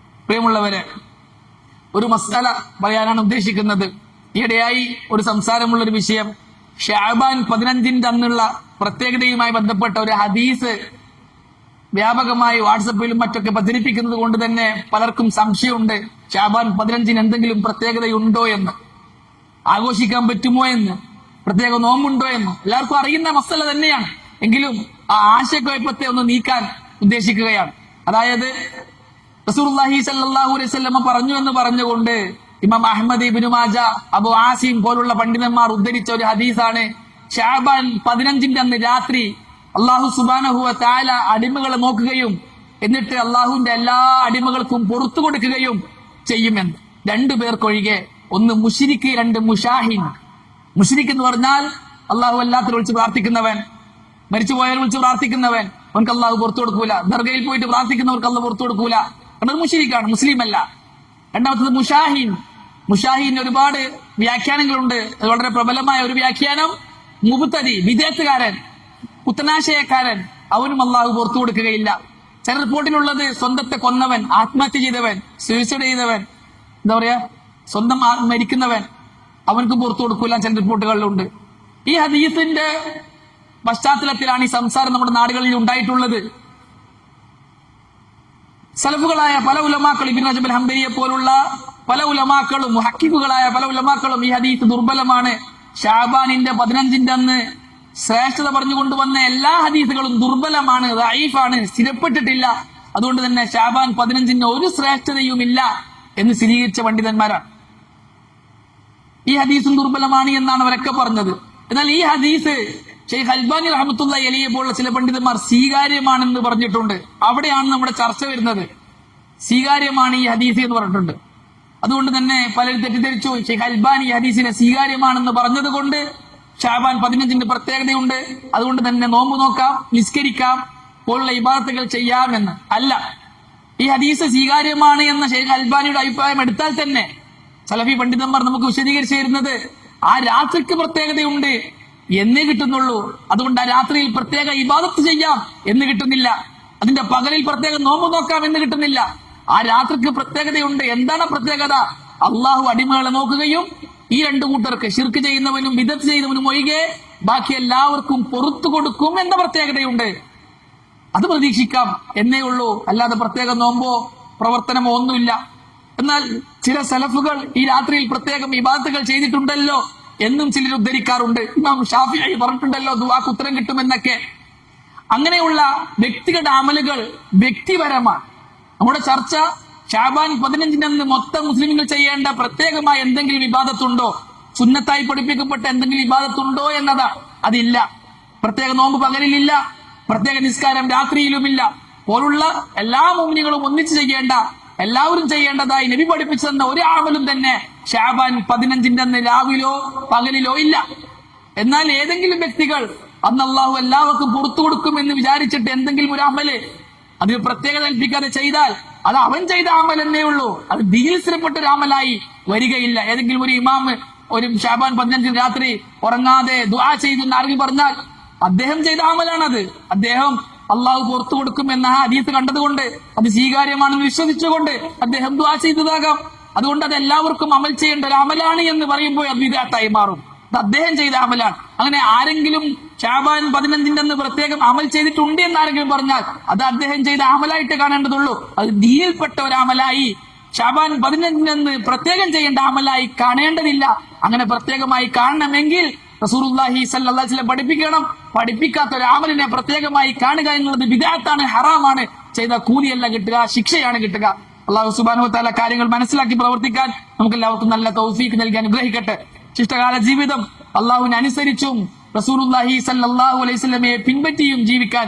പ്രിയമുള്ളവരെ, ഒരു മസ്അല പറയാനാണ് ഉദ്ദേശിക്കുന്നത്. ഈയിടെയായി ഒരു സംസാരമുള്ള ഒരു വിഷയം, ഷഅബാൻ 15 അന്നുള്ള പ്രത്യേകതയുമായി ബന്ധപ്പെട്ട ഒരു ഹദീസ് വ്യാപകമായി വാട്സപ്പിലും മറ്റൊക്കെ പ്രചരിപ്പിക്കുന്നത് കൊണ്ട് തന്നെ പലർക്കും സംശയമുണ്ട്. ഷഅബാൻ 15 എന്തെങ്കിലും പ്രത്യേകതയുണ്ടോ എന്ന്, ആഘോഷിക്കാൻ പറ്റുമോ എന്ന്, പ്രത്യേക നോമ്പുണ്ടോ എന്ന് എല്ലാവർക്കും അറിയുന്ന മസല തന്നെയാണ്. എങ്കിലും ആ ആശയക്കുഴപ്പത്തെ ഒന്ന് നീക്കാൻ ഉദ്ദേശിക്കുകയാണ്. അതായത് റസൂലുള്ളാഹി സ്വല്ലല്ലാഹു അലൈഹി വസല്ലം പറഞ്ഞു എന്ന് പറഞ്ഞുകൊണ്ട് ഇമാം അഹ്മദ് ഇബ്നു മാജ, അബു ആസിം പോലുള്ള പണ്ഡിതന്മാർ ഉദ്ധരിച്ച ഒരു ഹദീസാണ്. ഷഅബാൻ 15 അന്ന് രാത്രി അള്ളാഹു സുബ്ഹാനഹു വ തആല അടിമകളെ നോക്കുകയും എന്നിട്ട് അള്ളാഹുവിന്റെ എല്ലാ അടിമകൾക്കും പുറത്തു കൊടുക്കുകയും ചെയ്യുമെന്ന്. രണ്ടു പേർക്കൊഴികെ, ഒന്ന് മുശ്രിക്ക്, രണ്ട് മുഷാഹിൻ. മുശ്രിക്ക് എന്ന് പറഞ്ഞാൽ അള്ളാഹു അല്ലാത്തവരെ വിളിച്ച് പ്രാർത്ഥിക്കുന്നവൻ, മരിച്ചുപോയവരെ വിളിച്ച് പ്രാർത്ഥിക്കുന്നവൻ, അവർക്ക് അള്ളാഹു പുറത്തു കൊടുക്കൂല. ദർഗയിൽ പോയിട്ട് പ്രാർത്ഥിക്കുന്നവർക്ക് അള്ളാഹു പുറത്തു കൊടുക്കൂല. അത് മുശ്രിക്കാണ്, മുസ്ലിം അല്ല. രണ്ടാമത്തത് മുഷാഹിൻ. മുഷാഹിന് ഒരുപാട് വ്യാഖ്യാനങ്ങളുണ്ട്. അത് വളരെ പ്രബലമായ ഒരു വ്യാഖ്യാനം, മുബ്തദി, വിദേത്തുകാരൻ, പുത്തനാശയക്കാരൻ, അവനും അള്ളാഹു പുറത്തു കൊടുക്കുകയില്ല. ചില റിപ്പോർട്ടിലുള്ളത് സ്വന്തത്തെ കൊന്നവൻ, ആത്മഹത്യ ചെയ്തവൻ, സൂയിസൈഡ് ചെയ്തവൻ, എന്താ പറയാ, സ്വന്തം മരിക്കുന്നവൻ, അവനക്ക് പുറത്തു കൊടുക്കൂല ചില റിപ്പോർട്ടുകളിലുണ്ട്. ഈ ഹദീസിന്റെ പശ്ചാത്തലത്തിലാണ് ഈ സംസാരം നമ്മുടെ നാടുകളിൽ ഉണ്ടായിട്ടുള്ളത്. സലഫുകളായ പല ഉലമാക്കൾ, ഇബ്നു റജബ് അൽ ഹംബലിയെ പോലുള്ള പല ഉലമാക്കളും, മുഹക്കിഖുകളായ പല ഉലമാക്കളും ഈ ഹദീസ് ദുർബലമാണ്, ഷാബാനിന്റെ 15 അന്ന് ശ്രേഷ്ഠത പറഞ്ഞുകൊണ്ടുവന്ന എല്ലാ ഹദീസുകളും ദുർബലമാണ്, ദഈഫാണ്, സ്ഥിരപ്പെട്ടിട്ടില്ല, അതുകൊണ്ട് തന്നെ ഷാബാൻ 15 ഒരു ശ്രേഷ്ഠതയുമില്ല എന്ന് സ്ഥിരീകരിച്ച പണ്ഡിതന്മാരാണ്. ഈ ഹദീസും ദുർബലമാണ് എന്നാണ് അവരൊക്കെ പറഞ്ഞത്. എന്നാൽ ഈ ഹദീസ് ഷെയ്ഖ് അൽബാനി റഹ്മത്തുള്ളാഹി അലൈഹി പോലുള്ള ചില പണ്ഡിതന്മാർ സ്വീകാര്യമാണെന്ന് പറഞ്ഞിട്ടുണ്ട്. അവിടെയാണ് നമ്മുടെ ചർച്ച വരുന്നത്. സ്വീകാര്യമാണ് ഈ ഹദീസ് എന്ന് പറഞ്ഞിട്ടുണ്ട്. അതുകൊണ്ട് തന്നെ പലരും തെറ്റിദ്ധരിച്ചു, ഷെയ്ഖ് അൽബാനി ഈ ഹദീസിനെ സ്വീകാര്യമാണെന്ന് പറഞ്ഞത് കൊണ്ട് ഷാബാൻ 15 പ്രത്യേകതയുണ്ട്, അതുകൊണ്ട് തന്നെ നോമ്പ് നോക്കാം, നിസ്കരിക്കാം, പോലുള്ള ഇബാദത്തുകൾ ചെയ്യാമെന്ന് അല്ല. ഈ ഹദീസ് സ്വീകാര്യമാണ് എന്ന ഷെയ്ഖ് അൽബാനിയുടെ അഭിപ്രായം എടുത്താൽ തന്നെ സലഫി പണ്ഡിതന്മാർ നമുക്ക് വിശദീകരിച്ചു തരുന്നത് ആ രാത്രിക്ക് പ്രത്യേകതയുണ്ട് എന്നേ കിട്ടുന്നുള്ളൂ. അതുകൊണ്ട് ആ രാത്രിയിൽ പ്രത്യേക ഇബാദത്ത് ചെയ്യാം എന്ന് കിട്ടുന്നില്ല, അതിന്റെ പകലിൽ പ്രത്യേക നോമ്പ് നോക്കാം എന്ന് കിട്ടുന്നില്ല. ആ രാത്രിക്ക് പ്രത്യേകതയുണ്ട്. എന്താണ് പ്രത്യേകത? അള്ളാഹു അടിമകളെ നോക്കുകയും ഈ രണ്ടു കൂട്ടർക്ക്, ശിർക്ക് ചെയ്യുന്നവനും ബിദഅത്ത് ചെയ്യുന്നവനും ഒഴികെ ബാക്കി എല്ലാവർക്കും പുറത്തു കൊടുക്കും എന്ന പ്രത്യേകതയുണ്ട്. അത് പ്രതീക്ഷിക്കാം എന്നേ ഉള്ളൂ, അല്ലാതെ പ്രത്യേക നോമ്പോ പ്രവർത്തനമോ ഒന്നുമില്ല. എന്നാൽ ചില സലഫുകൾ ഈ രാത്രിയിൽ പ്രത്യേകം ഇബാദത്തുകൾ ചെയ്തിട്ടുണ്ടല്ലോ എന്നും ചിലർ ഉദ്ധരിക്കാറുണ്ട്. ഇമാം ഷാഫിഈ പറഞ്ഞിട്ടുണ്ടല്ലോ ദുആക്ക് ഉത്തരം കിട്ടുമെന്നൊക്കെ. അങ്ങനെയുള്ള വ്യക്തിഗത അമലുകൾ വ്യക്തിപരമാണ്. നമ്മുടെ ചർച്ച ഷാബാൻ 15 മൊത്തം മുസ്ലിമുകൾ ചെയ്യേണ്ട പ്രത്യേകമായ എന്തെങ്കിലും ഇബാദത്തുണ്ടോ, സുന്നത്തായി പഠിപ്പിക്കപ്പെട്ട എന്തെങ്കിലും ഇബാദത്തുണ്ടോ എന്നതാ. അതില്ല. പ്രത്യേക നോമ്പ് പകലിലില്ല, പ്രത്യേക നിസ്കാരം രാത്രിയിലുമില്ല, പോലുള്ള എല്ലാ മുഅ്മിനീങ്ങളും ഒന്നിച്ച് ചെയ്യേണ്ട, എല്ലാവരും ചെയ്യേണ്ടതായി നബി പഠിപ്പിച്ചു തന്ന ഒരു അമലും തന്നെ ഷാബാൻ 15 രാവിലോ പകലിലോ ഇല്ല. എന്നാൽ ഏതെങ്കിലും വ്യക്തികൾ അന്ന് അള്ളാഹു എല്ലാവർക്കും പുറത്തു കൊടുക്കും എന്ന് വിചാരിച്ചിട്ട് എന്തെങ്കിലും ഒരു അമല് അതിന് പ്രത്യേകത കൽപ്പിക്കാതെ ചെയ്താൽ അത് അവൻ ചെയ്ത അമൽ എന്നേ ഉള്ളൂ, അത് ദീനിൽ സ്ഥിരപ്പെട്ട ഒരു അമലായി വരികയില്ല. ഏതെങ്കിലും ഒരു ഇമാമ് ഒരു ഷാബാൻ 15 രാത്രി ഉറങ്ങാതെ ദുആ ചെയ്തെന്ന് ആരെങ്കിലും പറഞ്ഞാൽ അദ്ദേഹം ചെയ്ത അമലാണത്. അദ്ദേഹം അള്ളാഹു പുറത്തു കൊടുക്കും എന്ന ഹദീസ് കണ്ടതുകൊണ്ട്, അത് സ്വീകാര്യമാണെന്ന് വിശ്വസിച്ചുകൊണ്ട് അദ്ദേഹം ദുആ ചെയ്തതാകാം. അതുകൊണ്ട് അത് എല്ലാവർക്കും അമൽ ചെയ്യേണ്ട ഒരു അമലാണ് എന്ന് പറയുമ്പോൾ അത് ബിദ്അത്തായി മാറും. അത് അദ്ദേഹം ചെയ്ത അമലാണ്. അങ്ങനെ ആരെങ്കിലും ഷാബാൻ 15 പ്രത്യേകം അമൽ ചെയ്തിട്ടുണ്ട് എന്ന് ആരെങ്കിലും പറഞ്ഞാൽ അത് അദ്ദേഹം ചെയ്ത അമലായിട്ട് കാണേണ്ടതുള്ളൂ. അത് ദീനിൽപ്പെട്ട ഒരു അമലായി, ഷാബാൻ 15 പ്രത്യേകം ചെയ്യേണ്ട അമലായി കാണേണ്ടതില്ല. അങ്ങനെ പ്രത്യേകമായി കാണണമെങ്കിൽ റസൂലുള്ളാഹി സ്വല്ലല്ലാഹു അലൈഹി വസല്ലം പഠിപ്പിക്കണം. പഠിപ്പിക്കാത്ത ഒരു അമലിനെ പ്രത്യേകമായി കാണുക എന്നുള്ളത് ബിദ്അത്താണ്, ഹറാമാണ്. ചെയ്ത കൂലിയല്ല കിട്ടുക, ശിക്ഷയാണ് കിട്ടുക. അല്ലാഹു സുബ്ഹാനഹു വ തആല കാര്യങ്ങൾ മനസ്സിലാക്കി പ്രവർത്തിക്കാൻ നമുക്ക് എല്ലാവർക്കും നല്ല തൗഫീഖ് നൽകി അനുഗ്രഹിക്കട്ടെ. ശിഷ്ടകാല ജീവിതം അള്ളാഹുവിനെ അനുസരിച്ചും റസൂലുള്ളാഹി സ്വല്ലല്ലാഹു അലൈഹി വസല്ലമയെ പിൻപറ്റിയും ജീവിക്കാൻ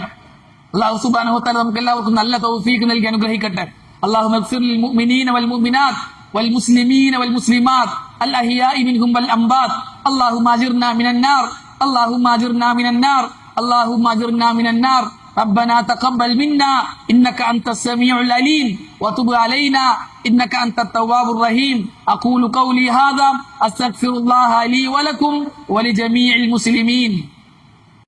അല്ലാഹു സുബ്ഹാനഹു വ തആല നമുക്ക് എല്ലാവർക്കും നല്ല തൗഫീഖ് നൽകി അനുഗ്രഹിക്കട്ടെ. അല്ലാഹുമ്മ ഗ്ഫിർ ലിൽ മുഅ്മിനീന വൽ മുഅ്മിനാത്ത് വൽ മുസ്ലിമീന വൽ മുസ്ലിമാത്ത് അൽ അഹ്യാഇ മിൻഹും വൽ അംവാത്ത്. അല്ലാഹുമ്മ അജിർനാ മിനൻ നാർ, അല്ലാഹുമ്മ അജിർനാ മിനൻ നാർ, അല്ലാഹുമ്മ അജിർനാ മിനൻ നാർ. ربنا تقبل منا إنك أنت السميع العليم وتب علينا إنك أنت التواب الرحيم. أقول قولي هذا أستغفر الله لي ولكم ولجميع المسلمين.